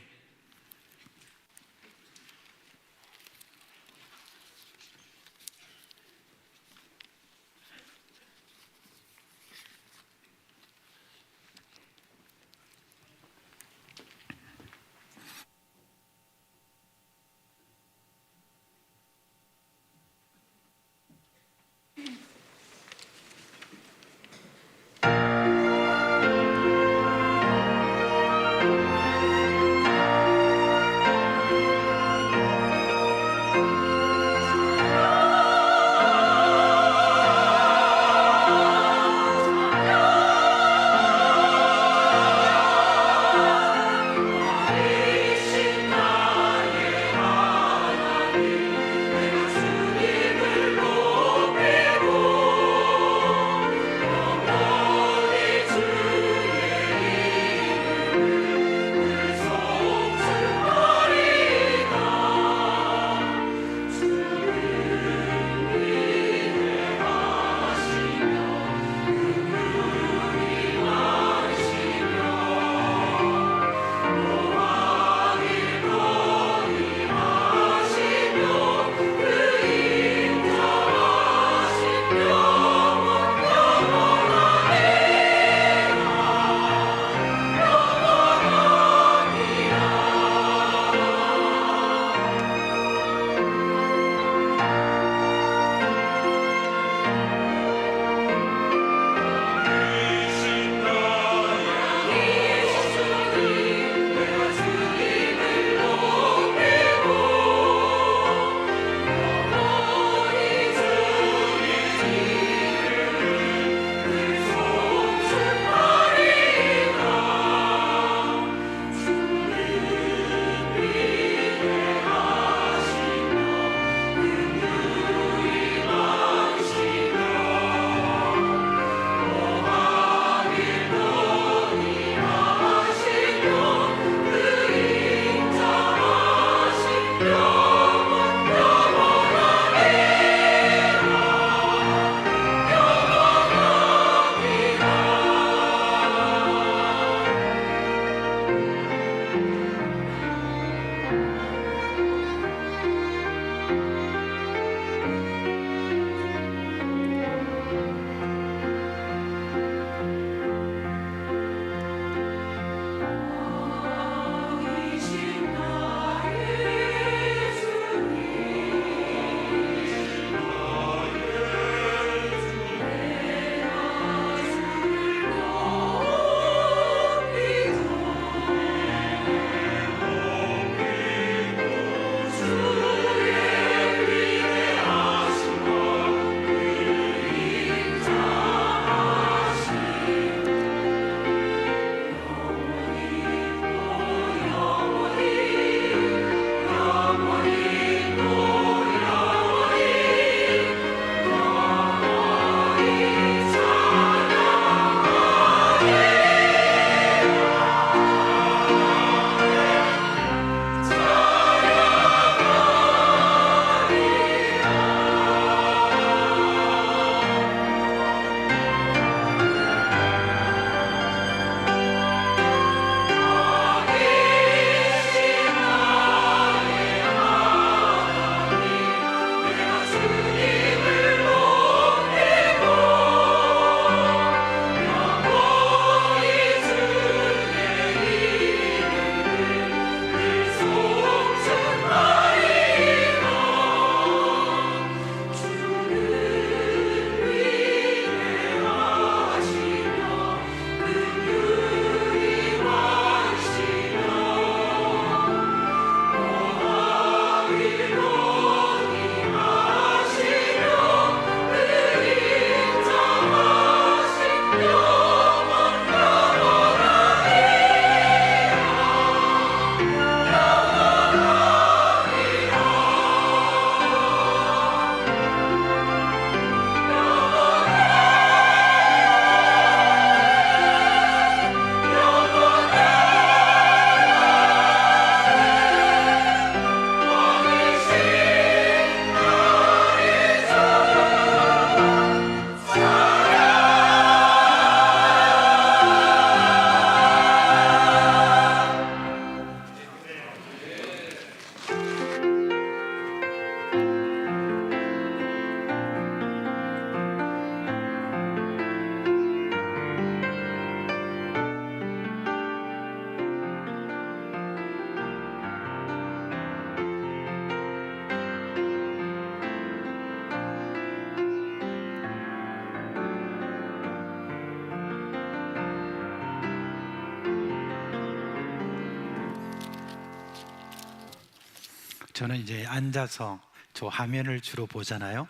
저는 이제 앉아서 저 화면을 주로 보잖아요.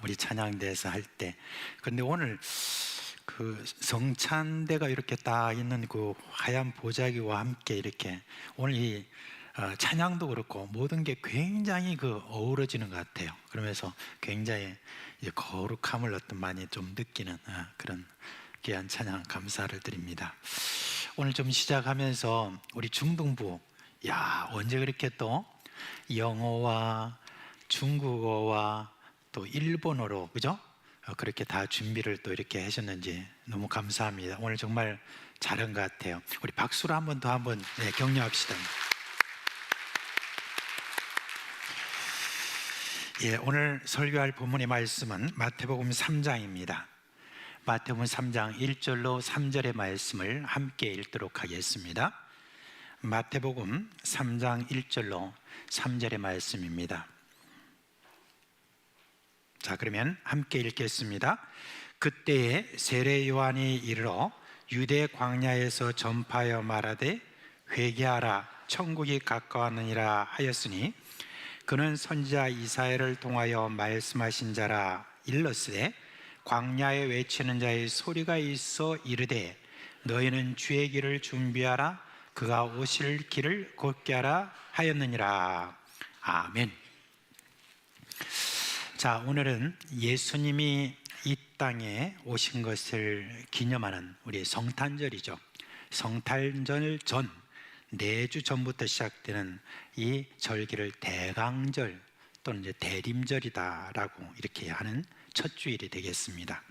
우리 찬양대에서 할 때. 그런데 오늘 그 성찬대가 이렇게 딱 있는 그 하얀 보자기와 함께 이렇게 오늘 이 찬양도 그렇고 모든 게 굉장히 그 어우러지는 것 같아요. 그러면서 굉장히 이제 거룩함을 어떤 많이 좀 느끼는 그런 귀한 찬양 감사를 드립니다. 오늘 좀 시작하면서 우리 중등부 언제 그렇게 또 영어와 중국어와 또 일본어로 그죠? 그렇게 다 준비를 또 이렇게 하셨는지 너무 감사합니다. 오늘 정말 잘한 것 같아요. 우리 박수로 한 번 더 격려합시다. 오늘 설교할 본문의 말씀은 마태복음 3장입니다. 마태복음 3장 1절로 3절의 말씀을 함께 읽도록 하겠습니다. 마태복음 3장 1절로 3절의 말씀입니다. 자, 그러면 함께 읽겠습니다. 그때에 세례 요한이 이르러 유대 광야에서 전파하여 말하되 회개하라 천국이 가까웠느니라 하였으니 그는 선지자 이사야를 통하여 말씀하신 자라. 일렀으되 광야에 외치는 자의 소리가 있어 이르되 너희는 주의 길을 준비하라 그가 오실 길을 곧게 하라 하였느니라. 아멘. 자, 오늘은 예수님이 이 땅에 오신 것을 기념하는 우리 성탄절이죠. 성탄절 전 4주 전부터 시작되는 이 절기를 대강절 또는 이제 대림절이다라고 이렇게 하는 첫 주일이 되겠습니다.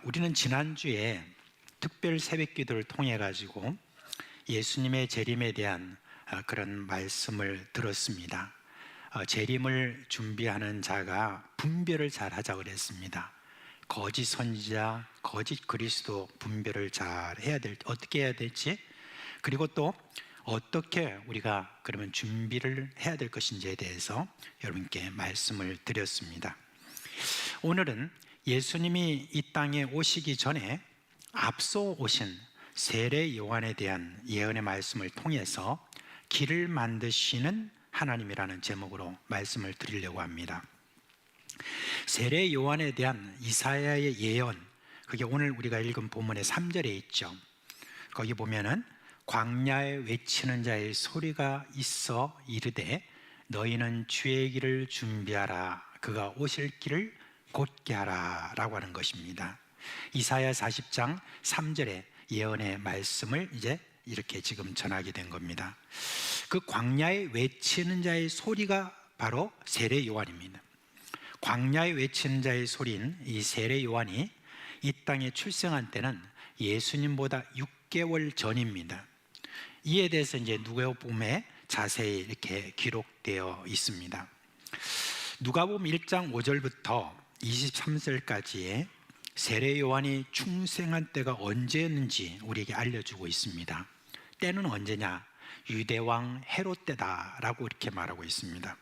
우리는 지난주에 특별 새벽기도를 통해 가지고 예수님의 재림에 대한 그런 말씀을 들었습니다. 재림을 준비하는 자가 분별을 잘 하자 그랬습니다. 거짓 선지자, 거짓 그리스도 분별을 잘 해야 어떻게 해야 될지, 그리고 또 어떻게 우리가 그러면 준비를 해야 될 것인지에 대해서 여러분께 말씀을 드렸습니다. 오늘은 예수님이 이 땅에 오시기 전에 앞서 오신 세례 요한에 대한 예언의 말씀을 통해서 길을 만드시는 하나님이라는 제목으로 말씀을 드리려고 합니다. 세례 요한에 대한 이사야의 예언, 그게 오늘 우리가 읽은 본문의 3절에 있죠. 거기 보면은 광야에 외치는 자의 소리가 있어 이르되 너희는 주의 길을 준비하라, 그가 오실 길을 곧게 하라 라고 하는 것입니다. 이사야 40장 3절의 예언의 말씀을 이제 이렇게 지금 전하게 된 겁니다. 그 광야에 외치는 자의 소리가 바로 세례 요한입니다. 광야에 외치는 자의 소리인 이 세례 요한이 이 땅에 출생한 때는 예수님보다 6개월 전입니다. 이에 대해서 이제 누가복음에 자세히 이렇게 기록되어 있습니다. 누가복음 1장 5절부터 23절까지의 세례 요한이 충생한 때가 언제였는지 우리에게 알려주고 있습니다. 때는 언제냐? 유대왕 헤롯 때다라고 이렇게 말하고 있습니다.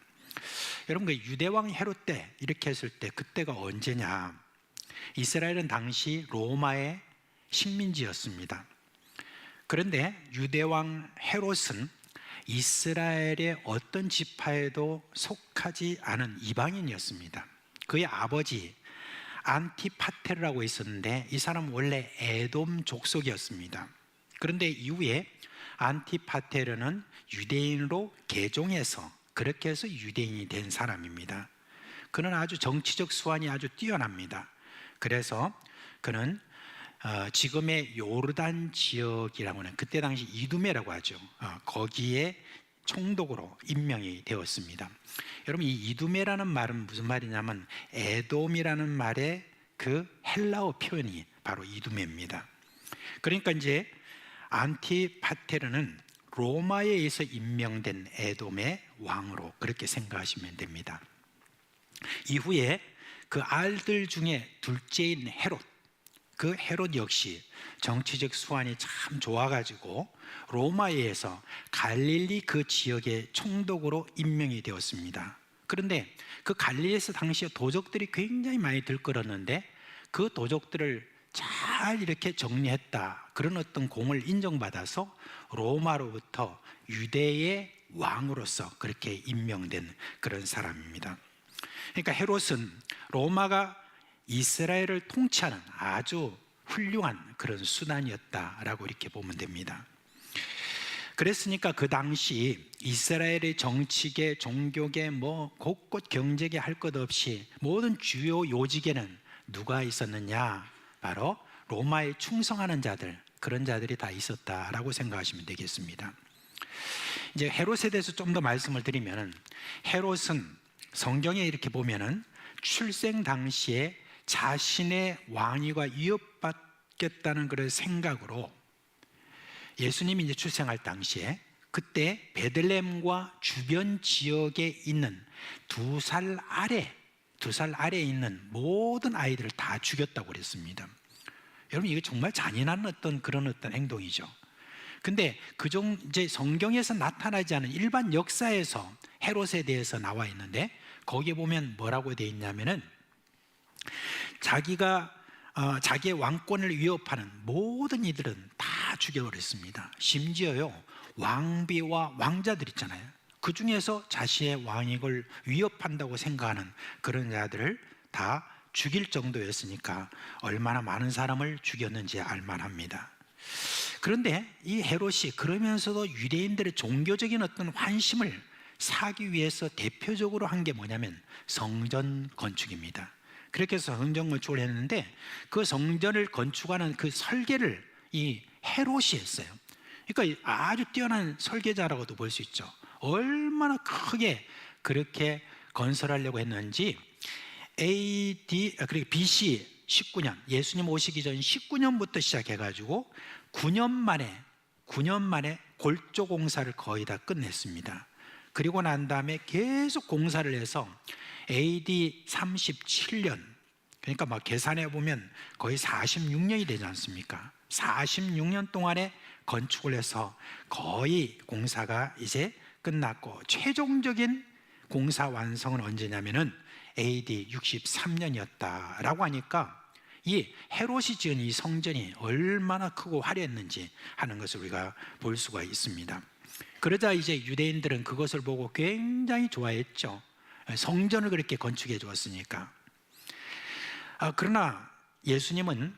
여러분, 그 유대왕 헤롯 때 이렇게 했을 때 그때가 언제냐? 이스라엘은 당시 로마의 식민지였습니다. 그런데 유대왕 헤롯은 이스라엘의 어떤 지파에도 속하지 않은 이방인이었습니다. 그의 아버지 안티파테르라고 있었는데 이 사람은 원래 에돔 족속이었습니다. 그런데 이후에 안티파테르는 유대인으로 개종해서 그렇게 해서 유대인이 된 사람입니다. 그는 아주 정치적 수완이 아주 뛰어납니다. 그래서 그는 지금의 요르단 지역이라고 하는, 그때 당시 이두메라고 하죠. 거기에 총독으로 임명이 되었습니다. 여러분, 이 이두메라는 말은 무슨 말이냐면 에돔이라는 말의 그 헬라어 표현이 바로 이두메입니다. 그러니까 이제 안티파테르는 로마에 의해서 임명된 에돔의 왕으로 그렇게 생각하시면 됩니다. 이후에 그 아들 중에 둘째인 헤롯, 그 헤롯 역시 정치적 수완이 참 좋아가지고 로마에 의해서 갈릴리 그 지역의 총독으로 임명이 되었습니다. 그런데 그 갈릴리에서 당시에 도적들이 굉장히 많이 들끓었는데 그 도적들을 잘 이렇게 정리했다, 그런 어떤 공을 인정받아서 로마로부터 유대의 왕으로서 그렇게 임명된 그런 사람입니다. 그러니까 헤롯은 로마가 이스라엘을 통치하는 아주 훌륭한 그런 수단이었다라고 이렇게 보면 됩니다. 그랬으니까 그 당시 이스라엘의 정치계, 종교계, 곳곳 경제계 할 것 없이 모든 주요 요직에는 누가 있었느냐? 바로 로마에 충성하는 자들, 그런 자들이 다 있었다라고 생각하시면 되겠습니다. 이제 헤롯에 대해서 좀 더 말씀을 드리면, 헤롯은 성경에 이렇게 보면은 출생 당시에 자신의 왕위가 위협받겠다는 그런 생각으로 예수님이 이제 출생할 당시에 그때 베들레헴과 주변 지역에 있는 2살 아래에 있는 모든 아이들을 다 죽였다고 그랬습니다. 여러분, 이게 정말 잔인한 그런 행동이죠. 근데 이제 성경에서 나타나지 않은 일반 역사에서 헤롯에 대해서 나와 있는데 거기에 보면 뭐라고 되어 있냐면은 자기의 왕권을 위협하는 모든 이들은 다 죽여버렸습니다. 심지어요, 왕비와 왕자들 있잖아요. 그 중에서 자신의 왕익을 위협한다고 생각하는 그런 자들을 다 죽일 정도였으니까 얼마나 많은 사람을 죽였는지 알만합니다. 그런데 이 헤롯이 그러면서도 유대인들의 종교적인 어떤 환심을 사기 위해서 대표적으로 한 게 뭐냐면 성전 건축입니다. 그렇게 해서 성전 건축을 했는데 그 성전을 건축하는 그 설계를 이 헤롯이 했어요. 그러니까 아주 뛰어난 설계자라고도 볼 수 있죠. 얼마나 크게 그렇게 건설하려고 했는지 그러니까 BC 19년, 예수님 오시기 전 19년부터 시작해가지고 9년 만에 골조 공사를 거의 다 끝냈습니다. 그리고 난 다음에 계속 공사를 해서 AD 37년, 그러니까 막 계산해 보면 거의 46년이 되지 않습니까? 46년 동안에 건축을 해서 거의 공사가 이제 끝났고, 최종적인 공사 완성은 언제냐면은 AD 63년이었다라고 하니까 이 헤롯이 지은 이 성전이 얼마나 크고 화려했는지 하는 것을 우리가 볼 수가 있습니다. 그러자 이제 유대인들은 그것을 보고 굉장히 좋아했죠. 성전을 그렇게 건축해 주었으니까. 그러나 예수님은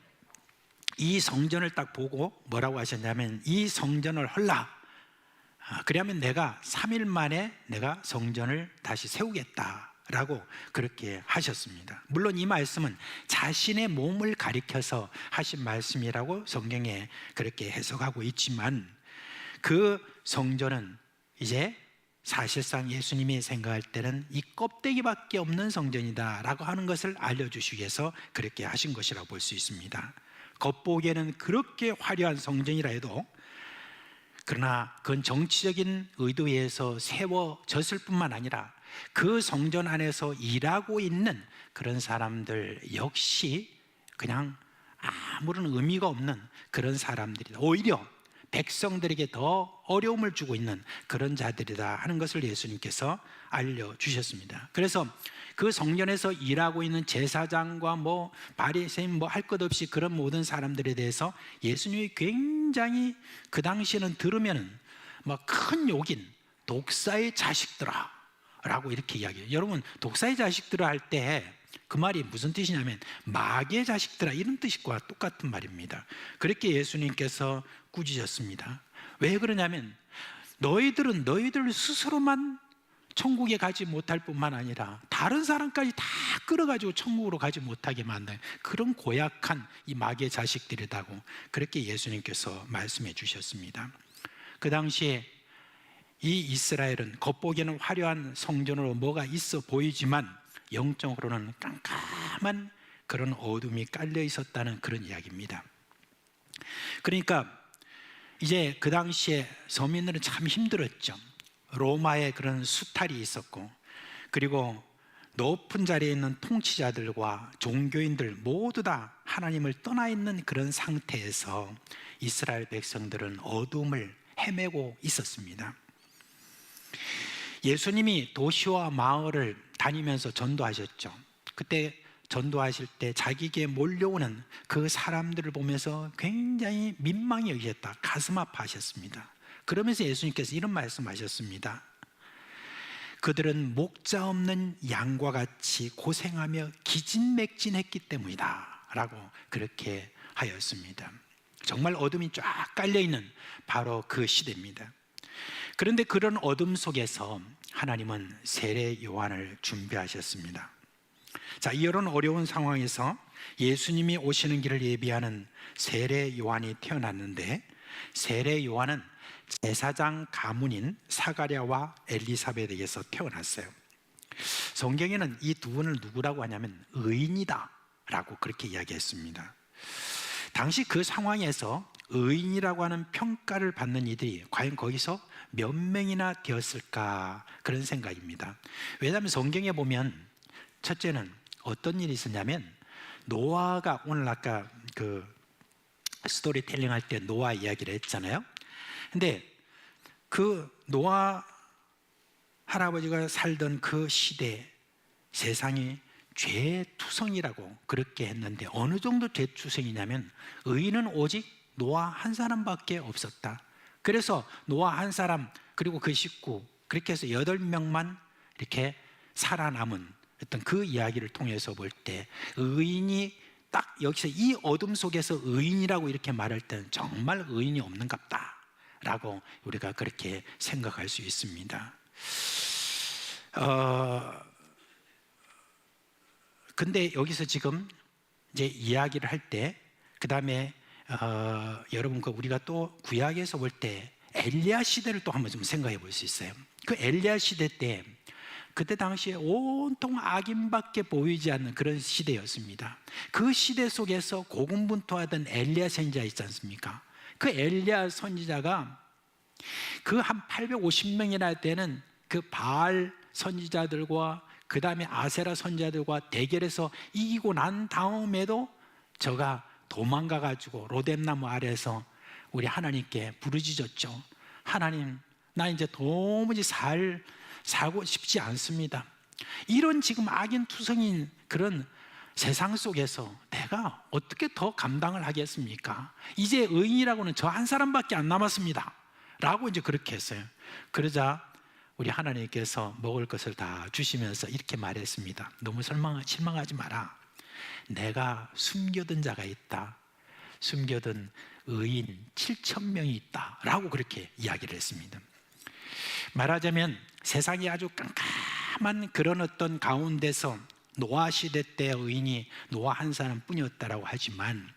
이 성전을 딱 보고 뭐라고 하셨냐면, 이 성전을 헐라, 그러면 내가 3일 만에 내가 성전을 다시 세우겠다라고 그렇게 하셨습니다. 물론 이 말씀은 자신의 몸을 가리켜서 하신 말씀이라고 성경에 그렇게 해석하고 있지만, 그 성전은 이제 사실상 예수님이 생각할 때는 이 껍데기밖에 없는 성전이다라고 하는 것을 알려주시기 위해서 그렇게 하신 것이라고 볼 수 있습니다. 겉보기에는 그렇게 화려한 성전이라 해도, 그러나 그건 정치적인 의도에 의해서 세워졌을 뿐만 아니라 그 성전 안에서 일하고 있는 그런 사람들 역시 그냥 아무런 의미가 없는 그런 사람들이다, 오히려 백성들에게 더 어려움을 주고 있는 그런 자들이다 하는 것을 예수님께서 알려주셨습니다. 그래서 그 성전에서 일하고 있는 제사장과 바리새인 할 것 없이 그런 모든 사람들에 대해서 예수님이 굉장히 그 당시에는 들으면 큰 욕인 독사의 자식들아 라고 이렇게 이야기해요. 여러분, 독사의 자식들아 할 때 그 말이 무슨 뜻이냐면 마귀의 자식들아, 이런 뜻과 똑같은 말입니다. 그렇게 예수님께서 꾸짖으셨습니다. 왜 그러냐면 너희들은 너희들 스스로만 천국에 가지 못할 뿐만 아니라 다른 사람까지 다 끌어가지고 천국으로 가지 못하게 만든 그런 고약한 이 마귀의 자식들이라고 그렇게 예수님께서 말씀해 주셨습니다. 그 당시에 이 이스라엘은 겉보기에는 화려한 성전으로 뭐가 있어 보이지만 영적으로는 깜깜한 그런 어둠이 깔려 있었다는 그런 이야기입니다. 그러니까 이제 그 당시에 서민들은 참 힘들었죠. 로마의 그런 수탈이 있었고, 그리고 높은 자리에 있는 통치자들과 종교인들 모두 다 하나님을 떠나 있는 그런 상태에서 이스라엘 백성들은 어둠을 헤매고 있었습니다. 예수님이 도시와 마을을 다니면서 전도하셨죠. 그때 전도하실 때 자기에게 몰려오는 그 사람들을 보면서 굉장히 민망히 여기셨다, 가슴 아파하셨습니다. 그러면서 예수님께서 이런 말씀하셨습니다. 그들은 목자 없는 양과 같이 고생하며 기진맥진했기 때문이다 라고 그렇게 하였습니다. 정말 어둠이 쫙 깔려있는 바로 그 시대입니다. 그런데 그런 어둠 속에서 하나님은 세례 요한을 준비하셨습니다. 자, 이런 어려운 상황에서 예수님이 오시는 길을 예비하는 세례 요한이 태어났는데, 세례 요한은 제사장 가문인 사가랴와 엘리사벳에게서 태어났어요. 성경에는 이 두 분을 누구라고 하냐면 의인이다 라고 그렇게 이야기했습니다. 당시 그 상황에서 의인이라고 하는 평가를 받는 이들이 과연 거기서 몇 명이나 되었을까, 그런 생각입니다. 왜냐하면 성경에 보면 첫째는 어떤 일이 있었냐면, 노아가, 오늘 아까 그 스토리텔링 할 때 노아 이야기를 했잖아요. 근데 그 노아 할아버지가 살던 그 시대 세상이 죄투성이라고 그렇게 했는데, 어느 정도 죄투성이냐면 의인은 오직 노아 한 사람밖에 없었다. 그래서 노아 한 사람 그리고 그 식구, 그렇게 해서 8명만 이렇게 살아남은 어떤 그 이야기를 통해서 볼 때, 의인이 딱 여기서 이 어둠 속에서 의인이라고 이렇게 말할 때는 정말 의인이 없는갑다 라고 우리가 그렇게 생각할 수 있습니다. 근데 여기서 지금 이제 이야기를 할 때, 그 다음에 여러분 우리가 또 구약에서 볼 때 엘리야 시대를 또 한번 좀 생각해 볼 수 있어요. 그 엘리야 시대 때 그때 당시에 온통 악인밖에 보이지 않는 그런 시대였습니다. 그 시대 속에서 고군분투하던 엘리야 선지자 있지 않습니까? 그 엘리야 선지자가 그 한 850명이나 되는 그 바알 선지자들과 그 다음에 아세라 선지자들과 대결해서 이기고 난 다음에도 저가 도망가 가지고 로뎀나무 아래에서 우리 하나님께 부르짖었죠. 하나님, 나 이제 도무지 살고 싶지 않습니다. 이런 지금 악인투성인 그런 세상 속에서 내가 어떻게 더 감당을 하겠습니까? 이제 의인이라고는 저 한 사람밖에 안 남았습니다 라고 이제 그렇게 했어요. 그러자 우리 하나님께서 먹을 것을 다 주시면서 이렇게 말했습니다. 너무 실망하지 마라. 내가 숨겨둔 자가 있다. 숨겨둔 의인 7,000명이 있다 라고 그렇게 이야기를 했습니다. 말하자면 세상이 아주 깜깜한 그런 어떤 가운데서 노아 시대 때 의인이 노아 한 사람뿐이었다라고 하지만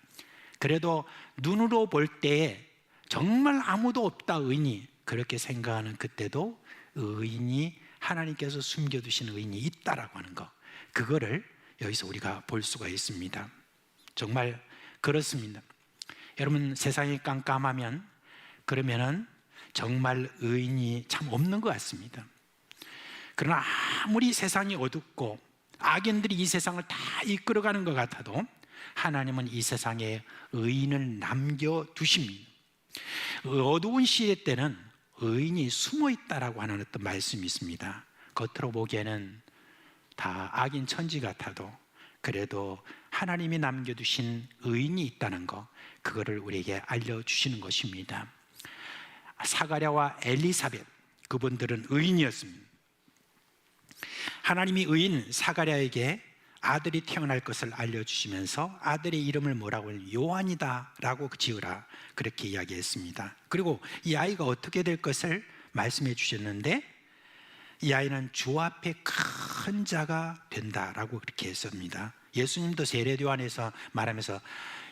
그래도 눈으로 볼 때 정말 아무도 없다 의인이 그렇게 생각하는 그때도 의인이 하나님께서 숨겨두신 의인이 있다라고 하는 거, 그거를 여기서 우리가 볼 수가 있습니다. 정말 그렇습니다. 여러분 세상이 깜깜하면 그러면은 정말 의인이 참 없는 것 같습니다. 그러나 아무리 세상이 어둡고 악인들이 이 세상을 다 이끌어가는 것 같아도 하나님은 이 세상에 의인을 남겨두십니다. 어두운 시대 때는 의인이 숨어 있다라고 하는 어떤 말씀이 있습니다. 겉으로 보기에는 다 악인 천지 같아도 그래도 하나님이 남겨두신 의인이 있다는 거, 그거를 우리에게 알려주시는 것입니다. 사가랴와 엘리사벳, 그분들은 의인이었습니다. 하나님이 의인 사가랴에게 아들이 태어날 것을 알려주시면서 아들의 이름을 뭐라고 해요? 요한이다 라고 지으라, 그렇게 이야기했습니다. 그리고 이 아이가 어떻게 될 것을 말씀해 주셨는데 이 아이는 주 앞에 큰 자가 된다라고 그렇게 했습니다. 예수님도 세례요한에서 말하면서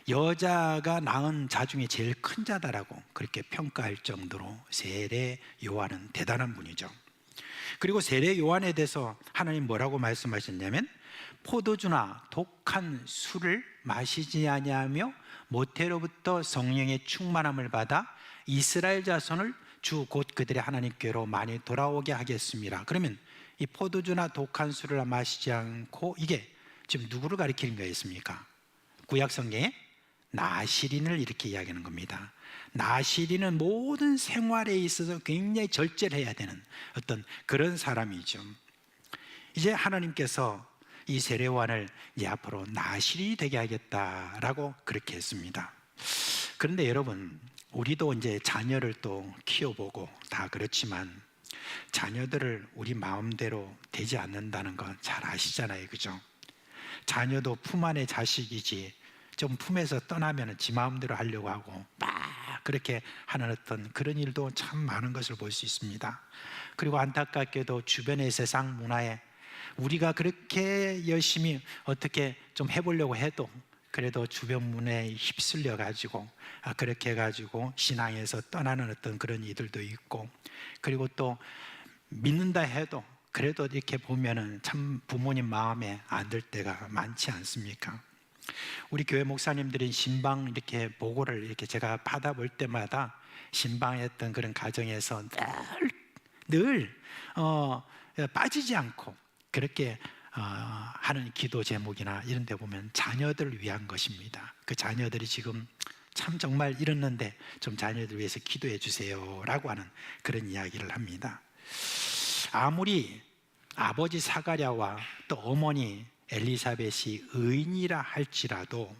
여자가 낳은 자 중에 제일 큰 자다라고 그렇게 평가할 정도로 세례요한은 대단한 분이죠. 그리고 세례요한에 대해서 하나님 뭐라고 말씀하셨냐면 포도주나 독한 술을 마시지 아니하며 모태로부터 성령의 충만함을 받아 이스라엘 자손을 주 곧 그들의 하나님께로 많이 돌아오게 하겠습니다. 그러면 이 포도주나 독한 술을 마시지 않고 이게 지금 누구를 가리키는 거였습니까? 구약 성경에 나시린을 이렇게 이야기하는 겁니다. 나시린은 모든 생활에 있어서 굉장히 절제를 해야 되는 어떤 그런 사람이죠. 이제 하나님께서 이 세례요한을 이제 앞으로 나시린이 되게 하겠다라고 그렇게 했습니다. 그런데 여러분, 우리도 이제 자녀를 또 키워보고 다 그렇지만 자녀들을 우리 마음대로 되지 않는다는 건 잘 아시잖아요, 그죠? 자녀도 품 안의 자식이지 좀 품에서 떠나면 지 마음대로 하려고 하고 막 그렇게 하는 어떤 그런 일도 참 많은 것을 볼 수 있습니다. 그리고 안타깝게도 주변의 세상 문화에 우리가 그렇게 열심히 어떻게 좀 해보려고 해도 그래도 주변 문화에 휩쓸려 가지고 그렇게 해가지고 신앙에서 떠나는 어떤 그런 이들도 있고, 그리고 또 믿는다 해도 그래도 이렇게 보면은 참 부모님 마음에 안 들 때가 많지 않습니까? 우리 교회 목사님들이 신방 이렇게 보고를 이렇게 제가 받아볼 때마다 신방했던 그런 가정에서 늘 빠지지 않고 그렇게 하는 기도 제목이나 이런 데 보면 자녀들을 위한 것입니다. 그 자녀들이 지금 참 정말 이랬는데 좀 자녀들 위해서 기도해 주세요 라고 하는 그런 이야기를 합니다. 아무리 아버지 사가랴와 또 어머니 엘리사벳이 의인이라 할지라도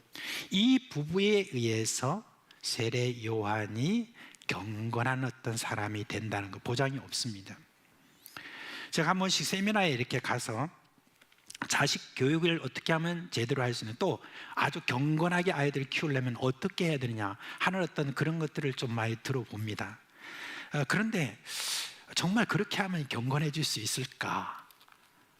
이 부부에 의해서 세례 요한이 경건한 어떤 사람이 된다는 거 보장이 없습니다. 제가 한 번씩 세미나에 이렇게 가서 자식 교육을 어떻게 하면 제대로 할 수 있는, 또 아주 경건하게 아이들을 키우려면 어떻게 해야 되느냐 하는 어떤 그런 것들을 좀 많이 들어봅니다. 그런데 정말 그렇게 하면 경건해질 수 있을까?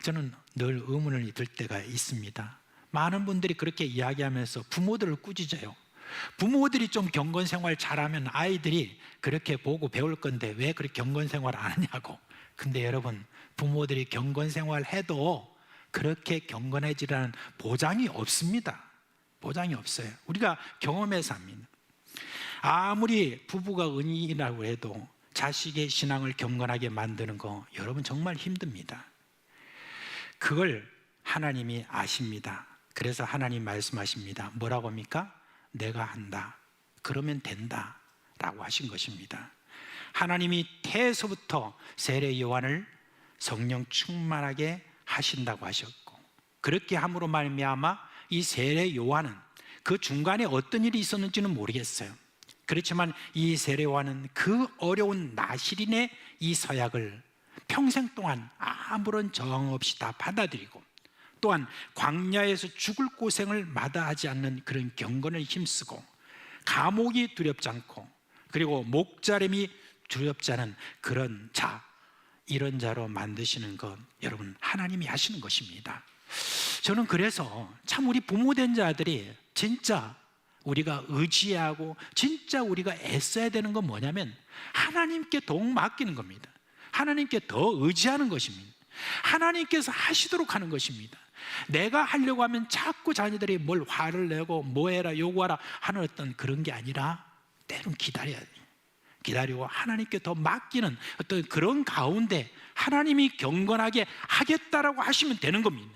저는 늘 의문을 들 때가 있습니다. 많은 분들이 그렇게 이야기하면서 부모들을 꾸짖어요. 부모들이 좀 경건 생활 잘하면 아이들이 그렇게 보고 배울 건데 왜 그렇게 경건 생활 안 하냐고. 근데 여러분, 부모들이 경건 생활 해도 그렇게 경건해지라는 보장이 없습니다. 보장이 없어요. 우리가 경험해서 합니다. 아무리 부부가 은인이라고 해도 자식의 신앙을 경건하게 만드는 거 여러분 정말 힘듭니다. 그걸 하나님이 아십니다. 그래서 하나님 말씀하십니다. 뭐라고 합니까? 내가 한다. 그러면 된다. 라고 하신 것입니다. 하나님이 태에서부터 세례 요한을 성령 충만하게 하신다고 하셨고, 그렇게 함으로 말미암아 이 세례 요한은 그 중간에 어떤 일이 있었는지는 모르겠어요. 그렇지만 이 세례 요한은 그 어려운 나시린의 이 서약을 평생 동안 아무런 저항 없이 다 받아들이고, 또한 광야에서 죽을 고생을 마다하지 않는 그런 경건을 힘쓰고, 감옥이 두렵지 않고, 그리고 목자름이 두렵지 않은 그런 자, 이런 자로 만드시는 것 여러분 하나님이 하시는 것입니다. 저는 그래서 참 우리 부모된 자들이 진짜 우리가 의지하고 진짜 우리가 애써야 되는 건 뭐냐면 하나님께 더욱 맡기는 겁니다. 하나님께 더 의지하는 것입니다. 하나님께서 하시도록 하는 것입니다. 내가 하려고 하면 자꾸 자녀들이 뭘 화를 내고 뭐 해라 요구하라 하는 어떤 그런 게 아니라 때론 기다려야 돼요. 기다리고 하나님께 더 맡기는 어떤 그런 가운데 하나님이 경건하게 하겠다라고 하시면 되는 겁니다.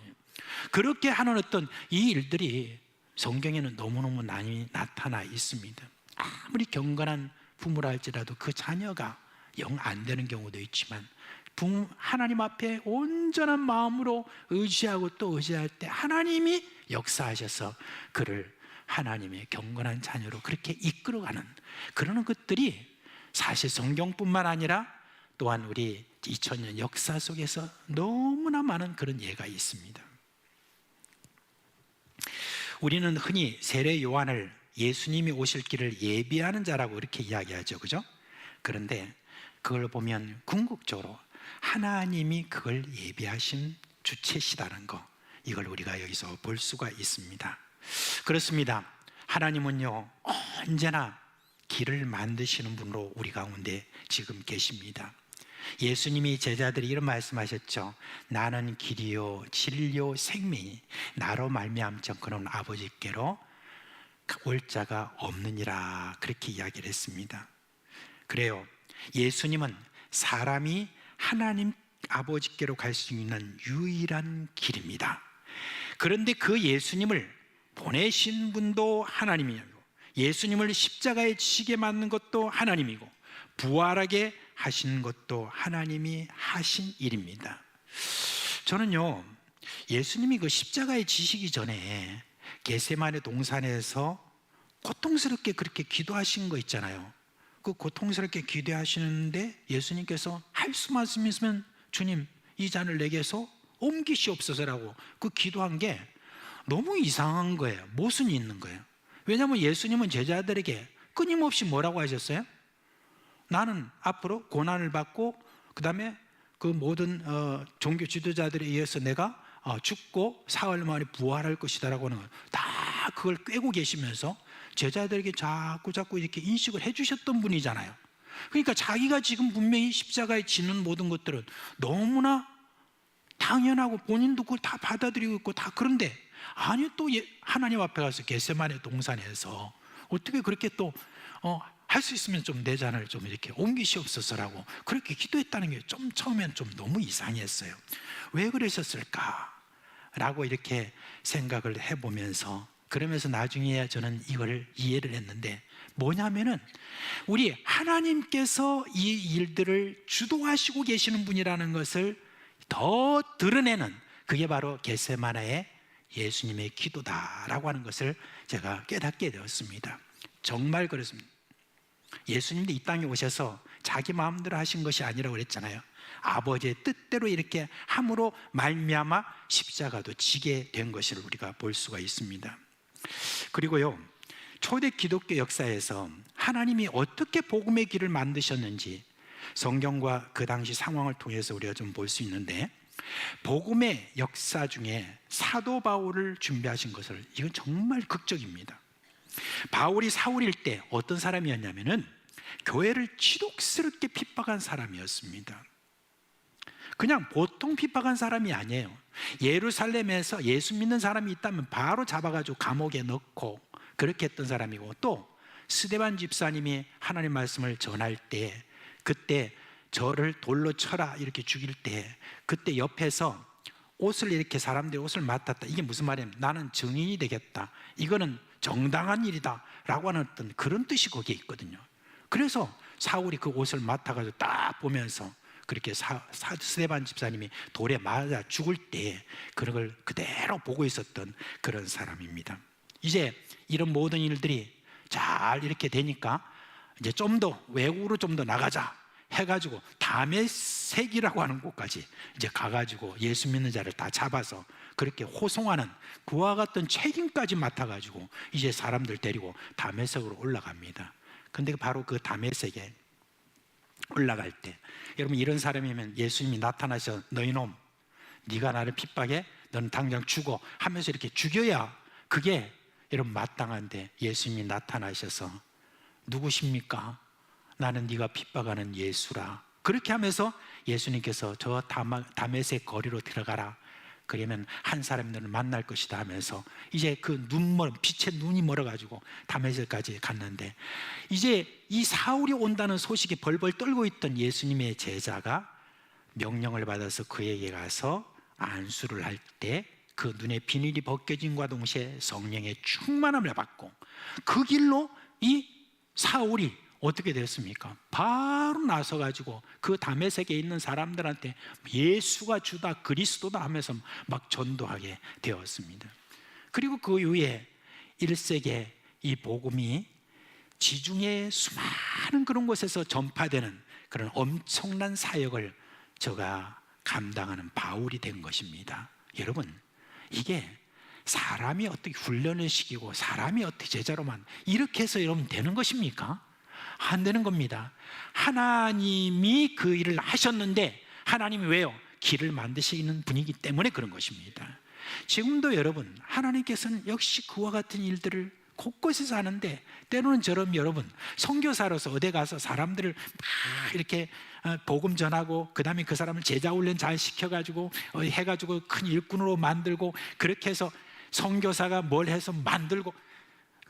그렇게 하는 어떤 이 일들이 성경에는 너무너무 많이 나타나 있습니다. 아무리 경건한 부모라 할지라도 그 자녀가 영 안 되는 경우도 있지만 하나님 앞에 온전한 마음으로 의지하고 또 의지할 때 하나님이 역사하셔서 그를 하나님의 경건한 자녀로 그렇게 이끌어가는 그런 것들이 사실 성경뿐만 아니라 또한 우리 2000년 역사 속에서 너무나 많은 그런 예가 있습니다. 우리는 흔히 세례 요한을 예수님이 오실 길을 예비하는 자라고 이렇게 이야기하죠, 그죠? 그런데 그걸 보면 궁극적으로 하나님이 그걸 예비하신 주체시다는 거, 이걸 우리가 여기서 볼 수가 있습니다. 그렇습니다. 하나님은요 언제나 길을 만드시는 분으로 우리 가운데 지금 계십니다. 예수님이 제자들이 이런 말씀하셨죠. 나는 길이요 진리요 생명이 나로 말미암지 않고는 아버지께로 올 자가 없느니라, 그렇게 이야기를 했습니다. 그래요, 예수님은 사람이 하나님 아버지께로 갈 수 있는 유일한 길입니다. 그런데 그 예수님을 보내신 분도 하나님이고, 예수님을 십자가에 지게 만든 것도 하나님이고, 부활하게 하신 것도 하나님이 하신 일입니다. 저는요 예수님이 그 십자가에 지시기 전에 겟세마네 동산에서 고통스럽게 그렇게 기도하신 거 있잖아요. 그 고통스럽게 기도하시는데 예수님께서 할 수만 있으면 주님 이 잔을 내게서 옮기시옵소서라고 그 기도한 게 너무 이상한 거예요. 모순이 있는 거예요. 왜냐하면 예수님은 제자들에게 끊임없이 뭐라고 하셨어요? 나는 앞으로 고난을 받고 그 다음에 그 모든 종교 지도자들에 의해서 내가 죽고 사흘 만에 부활할 것이다라고 하는 걸 다 그걸 꿰고 계시면서 제자들에게 자꾸 이렇게 인식을 해주셨던 분이잖아요. 그러니까 자기가 지금 분명히 십자가에 지는 모든 것들은 너무나 당연하고 본인도 그걸 다 받아들이고 있고 다, 그런데 아니 또 하나님 앞에 가서 겟세마네 동산에서 어떻게 그렇게 또 할 수 있으면 좀 내 잔을 좀 이렇게 옮기시옵소서라고 그렇게 기도했다는 게 좀 처음엔 좀 너무 이상했어요. 왜 그러셨을까? 라고 이렇게 생각을 해보면서, 그러면서 나중에 저는 이걸 이해를 했는데 뭐냐면은 우리 하나님께서 이 일들을 주도하시고 계시는 분이라는 것을 더 드러내는 그게 바로 겟세마네의 예수님의 기도다라고 하는 것을 제가 깨닫게 되었습니다. 정말 그렇습니다. 예수님도 이 땅에 오셔서 자기 마음대로 하신 것이 아니라고 그랬잖아요. 아버지의 뜻대로 이렇게 함으로 말미암아 십자가도 지게 된 것을 우리가 볼 수가 있습니다. 그리고요 초대 기독교 역사에서 하나님이 어떻게 복음의 길을 만드셨는지 성경과 그 당시 상황을 통해서 우리가 좀 볼 수 있는데, 복음의 역사 중에 사도 바울을 준비하신 것을, 이건 정말 극적입니다. 바울이 사울일 때 어떤 사람이었냐면은 교회를 지독스럽게 핍박한 사람이었습니다. 그냥 보통 핍박한 사람이 아니에요. 예루살렘에서 예수 믿는 사람이 있다면 바로 잡아가지고 감옥에 넣고 그렇게 했던 사람이고, 또 스데반 집사님이 하나님 말씀을 전할 때 그때 저를 돌로 쳐라 이렇게 죽일 때 그때 옆에서 옷을 이렇게 사람들의 옷을 맡았다. 이게 무슨 말이냐면 나는 증인이 되겠다, 이거는 정당한 일이다 라고 하는 어떤 그런 뜻이 거기에 있거든요. 그래서 사울이 그 옷을 맡아가지고 딱 보면서 그렇게 스데반 집사님이 돌에 맞아 죽을 때 그런 걸 그대로 보고 있었던 그런 사람입니다. 이제 이런 모든 일들이 잘 이렇게 되니까 이제 좀 더 외국으로 좀 더 나가자 해가지고 다메섹이라고 하는 곳까지 이제 가가지고 예수 믿는 자를 다 잡아서 그렇게 호송하는 그와 같은 책임까지 맡아가지고 이제 사람들 데리고 다메섹으로 올라갑니다. 근데 바로 그 다메섹에 올라갈 때 여러분 이런 사람이면 예수님이 나타나서 너희 놈 네가 나를 핍박해? 너는 당장 죽어 하면서 이렇게 죽여야 그게 여러분 마땅한데, 예수님이 나타나셔서 누구십니까? 나는 네가 핍박하는 예수라. 그렇게 하면서 예수님께서 저 다메섹 거리로 들어가라. 그러면 한 사람이 너를 만날 것이다 하면서 이제 그 빛의 눈이 멀어가지고 다메섹까지 갔는데, 이제 이 사울이 온다는 소식에 벌벌 떨고 있던 예수님의 제자가 명령을 받아서 그에게 가서 안수를 할 때 그 눈에 비닐이 벗겨짐과 동시에 성령의 충만함을 받고 그 길로 이 사울이 어떻게 됐습니까? 바로 나서가지고 그 다메섹에 있는 사람들한테 예수가 주다 그리스도다 하면서 막 전도하게 되었습니다. 그리고 그 이후에 1세기에 이 복음이 지중해 수많은 그런 곳에서 전파되는 그런 엄청난 사역을 저가 감당하는 바울이 된 것입니다. 여러분, 이게 사람이 어떻게 훈련을 시키고 사람이 어떻게 제자로만 이렇게 해서 여러분 되는 것입니까? 안 되는 겁니다. 하나님이 그 일을 하셨는데, 하나님이 왜요? 길을 만드시는 분이기 때문에 그런 것입니다. 지금도 여러분 하나님께서는 역시 그와 같은 일들을 곳곳에서 하는데, 때로는 저런 여러분 선교사로서 어디 가서 사람들을 막 이렇게 복음 전하고 그 다음에 그 사람을 제자 훈련 잘 시켜가지고 해가지고 큰 일꾼으로 만들고 그렇게 해서 선교사가 뭘 해서 만들고,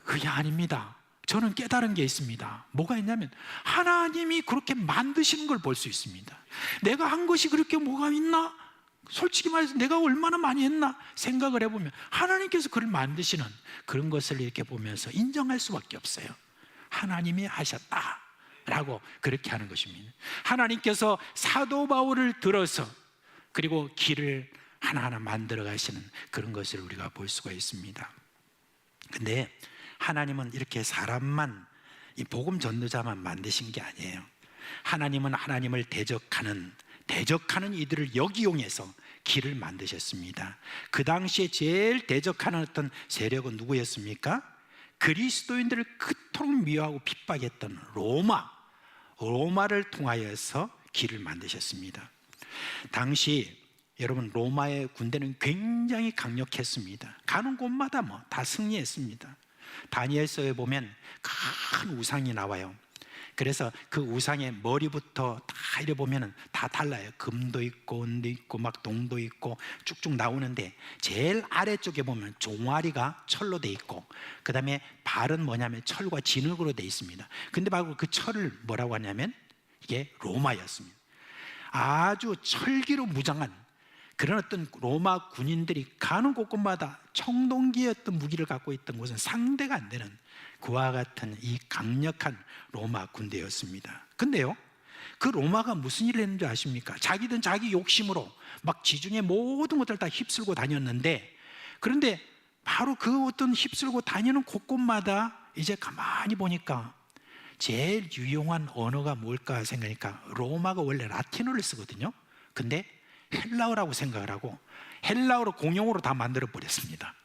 그게 아닙니다. 저는 깨달은 게 있습니다. 뭐가 있냐면 하나님이 그렇게 만드시는 걸 볼 수 있습니다. 내가 한 것이 그렇게 뭐가 있나? 솔직히 말해서 내가 얼마나 많이 했나 생각을 해보면 하나님께서 그를 만드시는 그런 것을 이렇게 보면서 인정할 수밖에 없어요. 하나님이 하셨다라고 그렇게 하는 것입니다. 하나님께서 사도 바울을 들어서 그리고 길을 하나하나 만들어 가시는 그런 것을 우리가 볼 수가 있습니다. 근데 하나님은 이렇게 사람만, 이 복음 전도자만 만드신 게 아니에요. 하나님은 하나님을 대적하는 이들을 역이용해서 길을 만드셨습니다. 그 당시에 제일 대적하는 어떤 세력은 누구였습니까? 그리스도인들을 그토록 미워하고 핍박했던 로마를 통하여서 길을 만드셨습니다. 당시 여러분 로마의 군대는 굉장히 강력했습니다. 가는 곳마다 다 승리했습니다. 다니엘서에 보면 큰 우상이 나와요. 그래서 그 우상의 머리부터 다 이래 보면은 다 달라요. 금도 있고 은도 있고 막 동도 있고 쭉쭉 나오는데, 제일 아래쪽에 보면 종아리가 철로 돼 있고 그 다음에 발은 뭐냐면 철과 진흙으로 돼 있습니다. 근데 바로 그 철을 뭐라고 하냐면 이게 로마였습니다. 아주 철기로 무장한 그런 어떤 로마 군인들이 가는 곳곳마다 청동기의 어떤 무기를 갖고 있던 곳은 상대가 안 되는 그와 같은 이 강력한 로마 군대였습니다. 근데요, 그 로마가 무슨 일을 했는지 아십니까? 자기든 자기 욕심으로 막 지중해 모든 것들 다 휩쓸고 다녔는데, 그런데 바로 그 어떤 휩쓸고 다니는 곳곳마다 이제 가만히 보니까 제일 유용한 언어가 뭘까 생각하니까 로마가 원래 라틴어를 쓰거든요. 근데 헬라어라고 생각을 하고 헬라어로 공용어로 다 만들어 버렸습니다.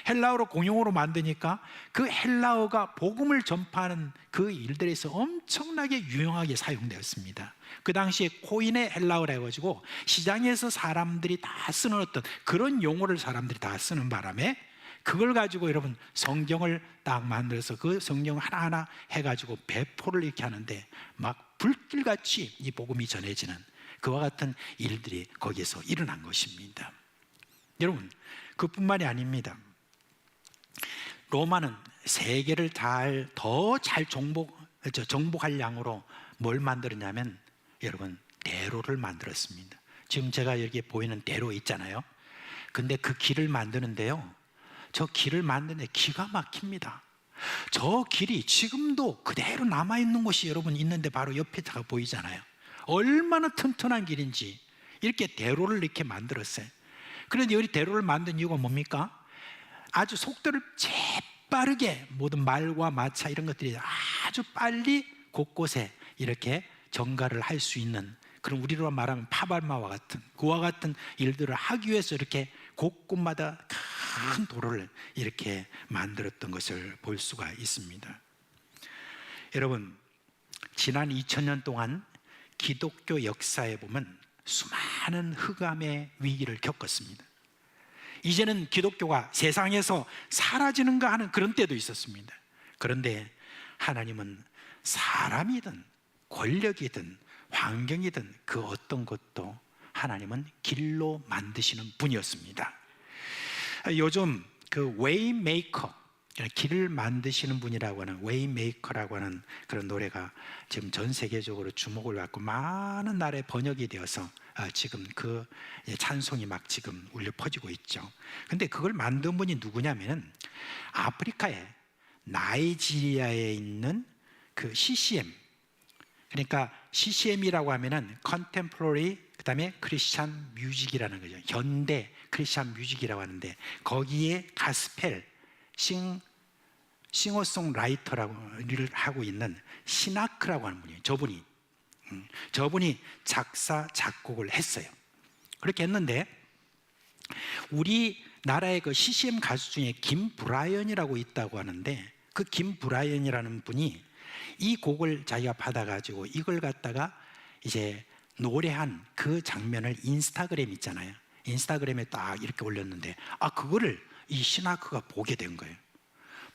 헬라어로 공용어로 만드니까 그 헬라어가 복음을 전파하는 그 일들에서 엄청나게 유용하게 사용되었습니다. 그 당시에 코인의 헬라어라 해가지고 시장에서 사람들이 다 쓰는 어떤 그런 용어를 사람들이 다 쓰는 바람에 그걸 가지고 여러분 성경을 딱 만들어서 그 성경 하나하나 해가지고 배포를 이렇게 하는데 막 불길같이 이 복음이 전해지는 그와 같은 일들이 거기에서 일어난 것입니다. 여러분, 그뿐만이 아닙니다. 로마는 세계를 더 잘 정복할 양으로 뭘 만들었냐면 여러분 대로를 만들었습니다. 지금 제가 여기 보이는 대로 있잖아요. 근데 그 길을 만드는데요, 저 길을 만드는데 기가 막힙니다. 저 길이 지금도 그대로 남아있는 곳이 여러분 있는데 바로 옆에다가 보이잖아요. 얼마나 튼튼한 길인지 이렇게 대로를 이렇게 만들었어요. 그런데 우리 대로를 만든 이유가 뭡니까? 아주 속도를 재빠르게 모든 말과 마차 이런 것들이 아주 빨리 곳곳에 이렇게 정가를 할 수 있는 그런 우리로 말하면 파발마와 같은 그와 같은 일들을 하기 위해서 이렇게 곳곳마다 큰 도로를 이렇게 만들었던 것을 볼 수가 있습니다. 여러분, 지난 2000년 동안 기독교 역사에 보면 수많은 흑암의 위기를 겪었습니다. 이제는 기독교가 세상에서 사라지는가 하는 그런 때도 있었습니다. 그런데 하나님은 사람이든 권력이든 환경이든 그 어떤 것도 하나님은 길로 만드시는 분이었습니다. 요즘 그 웨이메이커, 길을 만드시는 분이라고 하는 웨이메이커라고 하는 그런 노래가 지금 전 세계적으로 주목을 받고 많은 나라에 번역이 되어서 지금 그 찬송이 막 지금 울려 퍼지고 있죠. 근데 그걸 만든 분이 누구냐면은 아프리카의 나이지리아에 있는 그 CCM, 그러니까 CCM이라고 하면은 컨템포러리 그다음에 크리스찬 뮤직이라는 거죠. 현대 크리스찬 뮤직이라고 하는데 거기에 가스펠 싱어송라이터라고 일을 하고 있는 시나크라고 하는 분이에요. 저분이 작사 작곡을 했어요. 그렇게 했는데 우리나라의 그 CCM 가수 중에 김브라이언이라고 있다고 하는데 그 김브라이언이라는 분이 이 곡을 자기가 받아가지고 이걸 갖다가 이제 노래한 그 장면을 인스타그램 있잖아요. 인스타그램에 딱 이렇게 올렸는데 그거를 이 시나크가 보게 된 거예요.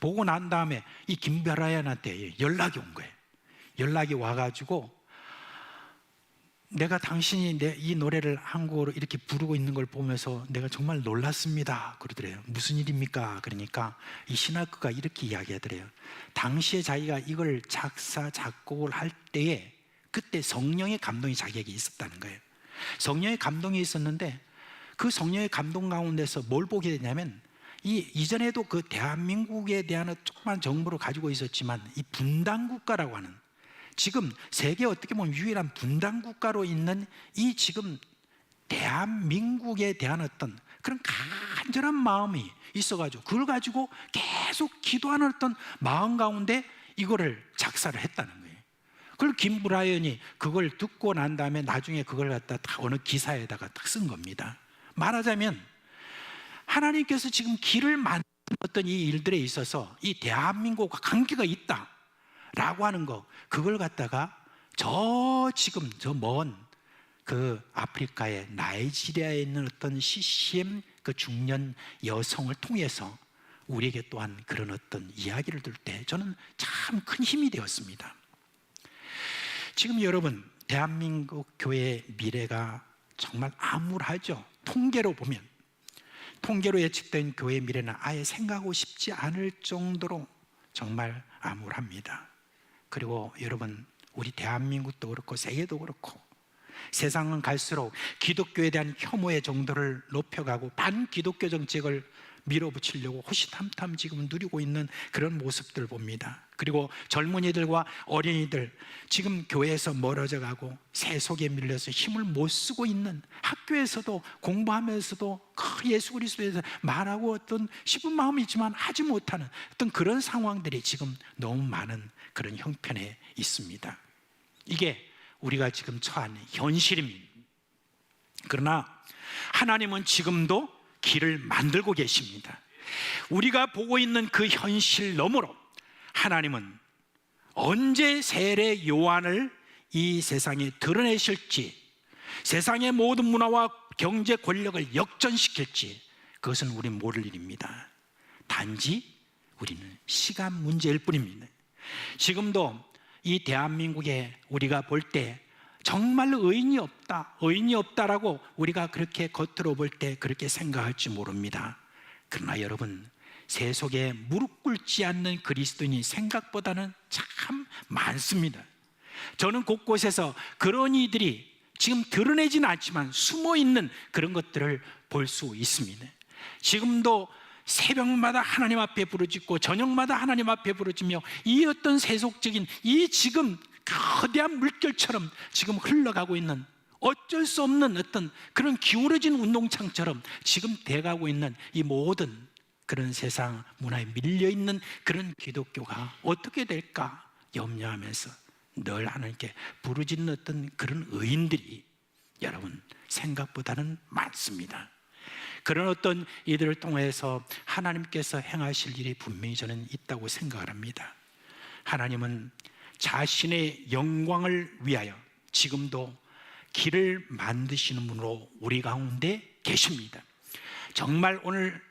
보고 난 다음에 이 김브라이언한테 연락이 온 거예요. 연락이 와가지고 내가 당신이 이 노래를 한국어로 이렇게 부르고 있는 걸 보면서 내가 정말 놀랐습니다 그러더래요. 무슨 일입니까? 그러니까 이 시나크가 이렇게 이야기하더래요. 당시에 자기가 이걸 작사 작곡을 할 때에 그때 성령의 감동이 자기에게 있었다는 거예요. 성령의 감동이 있었는데 그 성령의 감동 가운데서 뭘 보게 되냐면 이전에도 그 대한민국에 대한 조그만 정보를 가지고 있었지만 이 분단국가라고 하는 지금 세계 어떻게 보면 유일한 분단국가로 있는 이 지금 대한민국에 대한 어떤 그런 간절한 마음이 있어가지고 그걸 가지고 계속 기도하는 어떤 마음 가운데 이거를 작사를 했다는 거예요. 그걸 김브라이언이 그걸 듣고 난 다음에 나중에 그걸 갖다 딱 어느 기사에다가 딱 쓴 겁니다. 말하자면 하나님께서 지금 길을 만든 어떤 이 일들에 있어서 이 대한민국과 관계가 있다 라고 하는 거, 그걸 갖다가 지금 저 먼 그 아프리카의 나이지리아에 있는 어떤 CCM 그 중년 여성을 통해서 우리에게 또한 그런 어떤 이야기를 들을 때 저는 참 큰 힘이 되었습니다. 지금 여러분 대한민국 교회의 미래가 정말 암울하죠. 통계로 보면 통계로 예측된 교회의 미래는 아예 생각하고 싶지 않을 정도로 정말 암울합니다. 그리고 여러분 우리 대한민국도 그렇고 세계도 그렇고 세상은 갈수록 기독교에 대한 혐오의 정도를 높여가고 반기독교 정책을 밀어붙이려고 호시탐탐 지금 누리고 있는 그런 모습들을 봅니다. 그리고 젊은이들과 어린이들 지금 교회에서 멀어져 가고 세속에 밀려서 힘을 못 쓰고 있는, 학교에서도 공부하면서도 예수 그리스도에 대해서 말하고 어떤 싶은 마음이 있지만 하지 못하는 어떤 그런 상황들이 지금 너무 많은 그런 형편에 있습니다. 이게 우리가 지금 처한 현실입니다. 그러나 하나님은 지금도 길을 만들고 계십니다. 우리가 보고 있는 그 현실 너머로 하나님은 언제 세례 요한을 이 세상에 드러내실지, 세상의 모든 문화와 경제 권력을 역전시킬지 그것은 우리 모를 일입니다. 단지 우리는 시간 문제일 뿐입니다. 지금도 이 대한민국에 우리가 볼 때 정말 의인이 없다라고 우리가 그렇게 겉으로 볼 때 그렇게 생각할지 모릅니다. 그러나 여러분, 세속에 무릎 꿇지 않는 그리스도인이 생각보다는 참 많습니다. 저는 곳곳에서 그런 이들이 지금 드러내지는 않지만 숨어있는 그런 것들을 볼 수 있습니다. 지금도 새벽마다 하나님 앞에 부르짖고 저녁마다 하나님 앞에 부르짖며 이 어떤 세속적인 이 지금 거대한 물결처럼 지금 흘러가고 있는, 어쩔 수 없는 어떤 그런 기울어진 운동장처럼 지금 돼가고 있는 이 모든 그런 세상 문화에 밀려있는 그런 기독교가 어떻게 될까 염려하면서 늘 하나님께 부르짖는 어떤 그런 의인들이 여러분 생각보다는 많습니다. 그런 어떤 이들을 통해서 하나님께서 행하실 일이 분명히 저는 있다고 생각을 합니다. 하나님은 자신의 영광을 위하여 지금도 길을 만드시는 분으로 우리 가운데 계십니다. 정말 오늘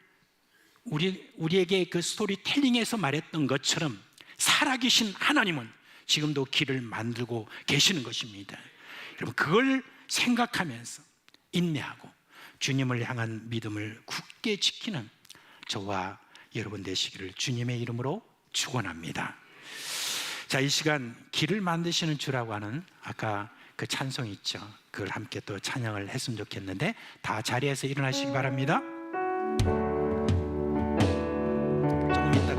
우리에게 그 스토리텔링에서 말했던 것처럼 살아계신 하나님은 지금도 길을 만들고 계시는 것입니다. 여러분, 그걸 생각하면서 인내하고 주님을 향한 믿음을 굳게 지키는 저와 여러분 되시기를 주님의 이름으로 축원합니다. 자, 이 시간 길을 만드시는 주라고 하는 아까 그 찬송이 있죠. 그걸 함께 또 찬양을 했으면 좋겠는데 다 자리에서 일어나시기 바랍니다. 조금 이따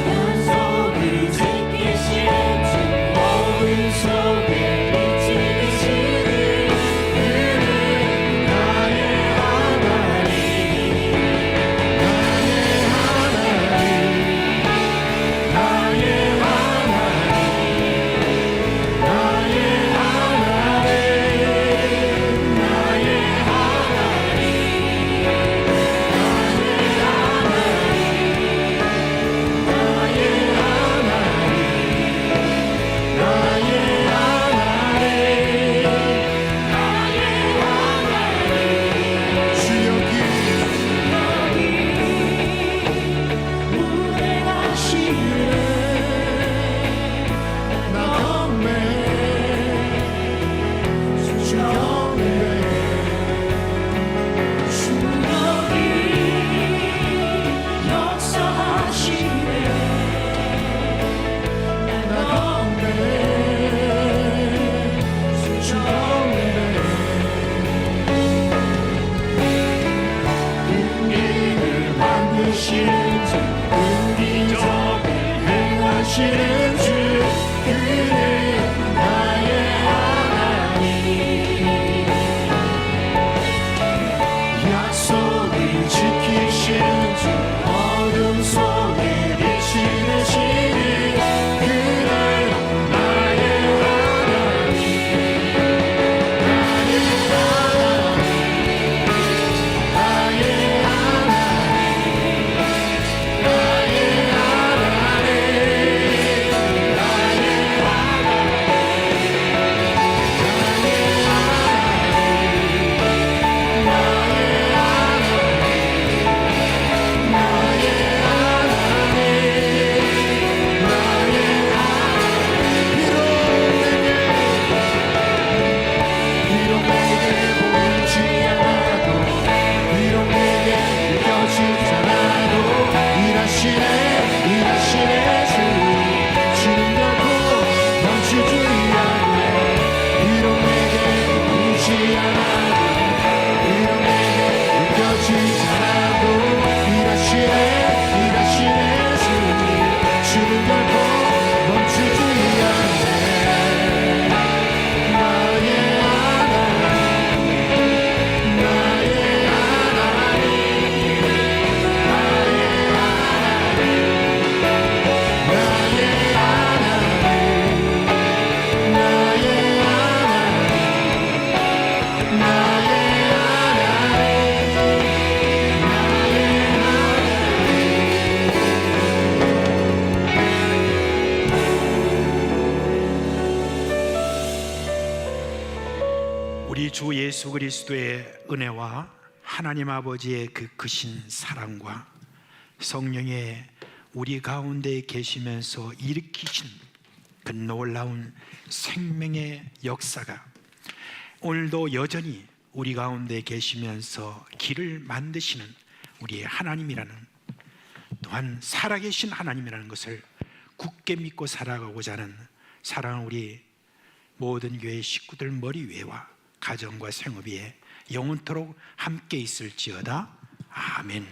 약속을 지키신 주 오른손에 우리 주 예수 그리스도의 은혜와 하나님 아버지의 그 크신 사랑과 성령의 우리 가운데 계시면서 일으키신 그 놀라운 생명의 역사가 오늘도 여전히 우리 가운데 계시면서 길을 만드시는 우리의 하나님이라는, 또한 살아계신 하나님이라는 것을 굳게 믿고 살아가고자 하는 사랑하는 우리 모든 교회 식구들 머리 위에와 가정과 생업 위에 영원토록 함께 있을지어다. 아멘.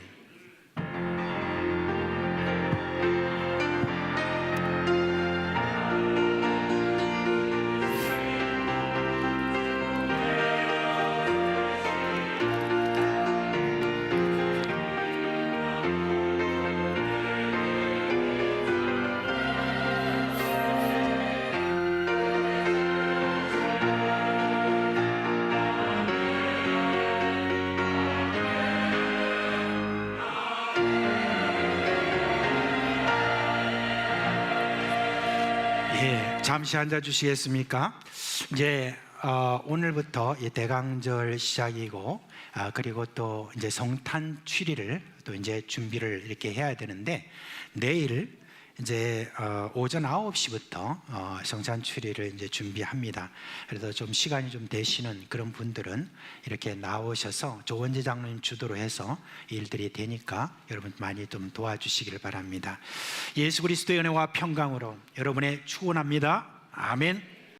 잠시 앉아 주시겠습니까? 이제 오늘부터 대강절 시작이고, 그리고 또 이제 성탄 추리를 또 이제 준비를 이렇게 해야 되는데, 내일 이제 오전 9시부터 성탄 추리를 이제 준비합니다. 그래서 좀 시간이 좀 되시는 그런 분들은 이렇게 나오셔서 조원재 장로님 주도로 해서 일들이 되니까 여러분 많이 좀 도와주시기를 바랍니다. 예수 그리스도의 은혜와 평강으로 여러분의 축원합니다. 아멘.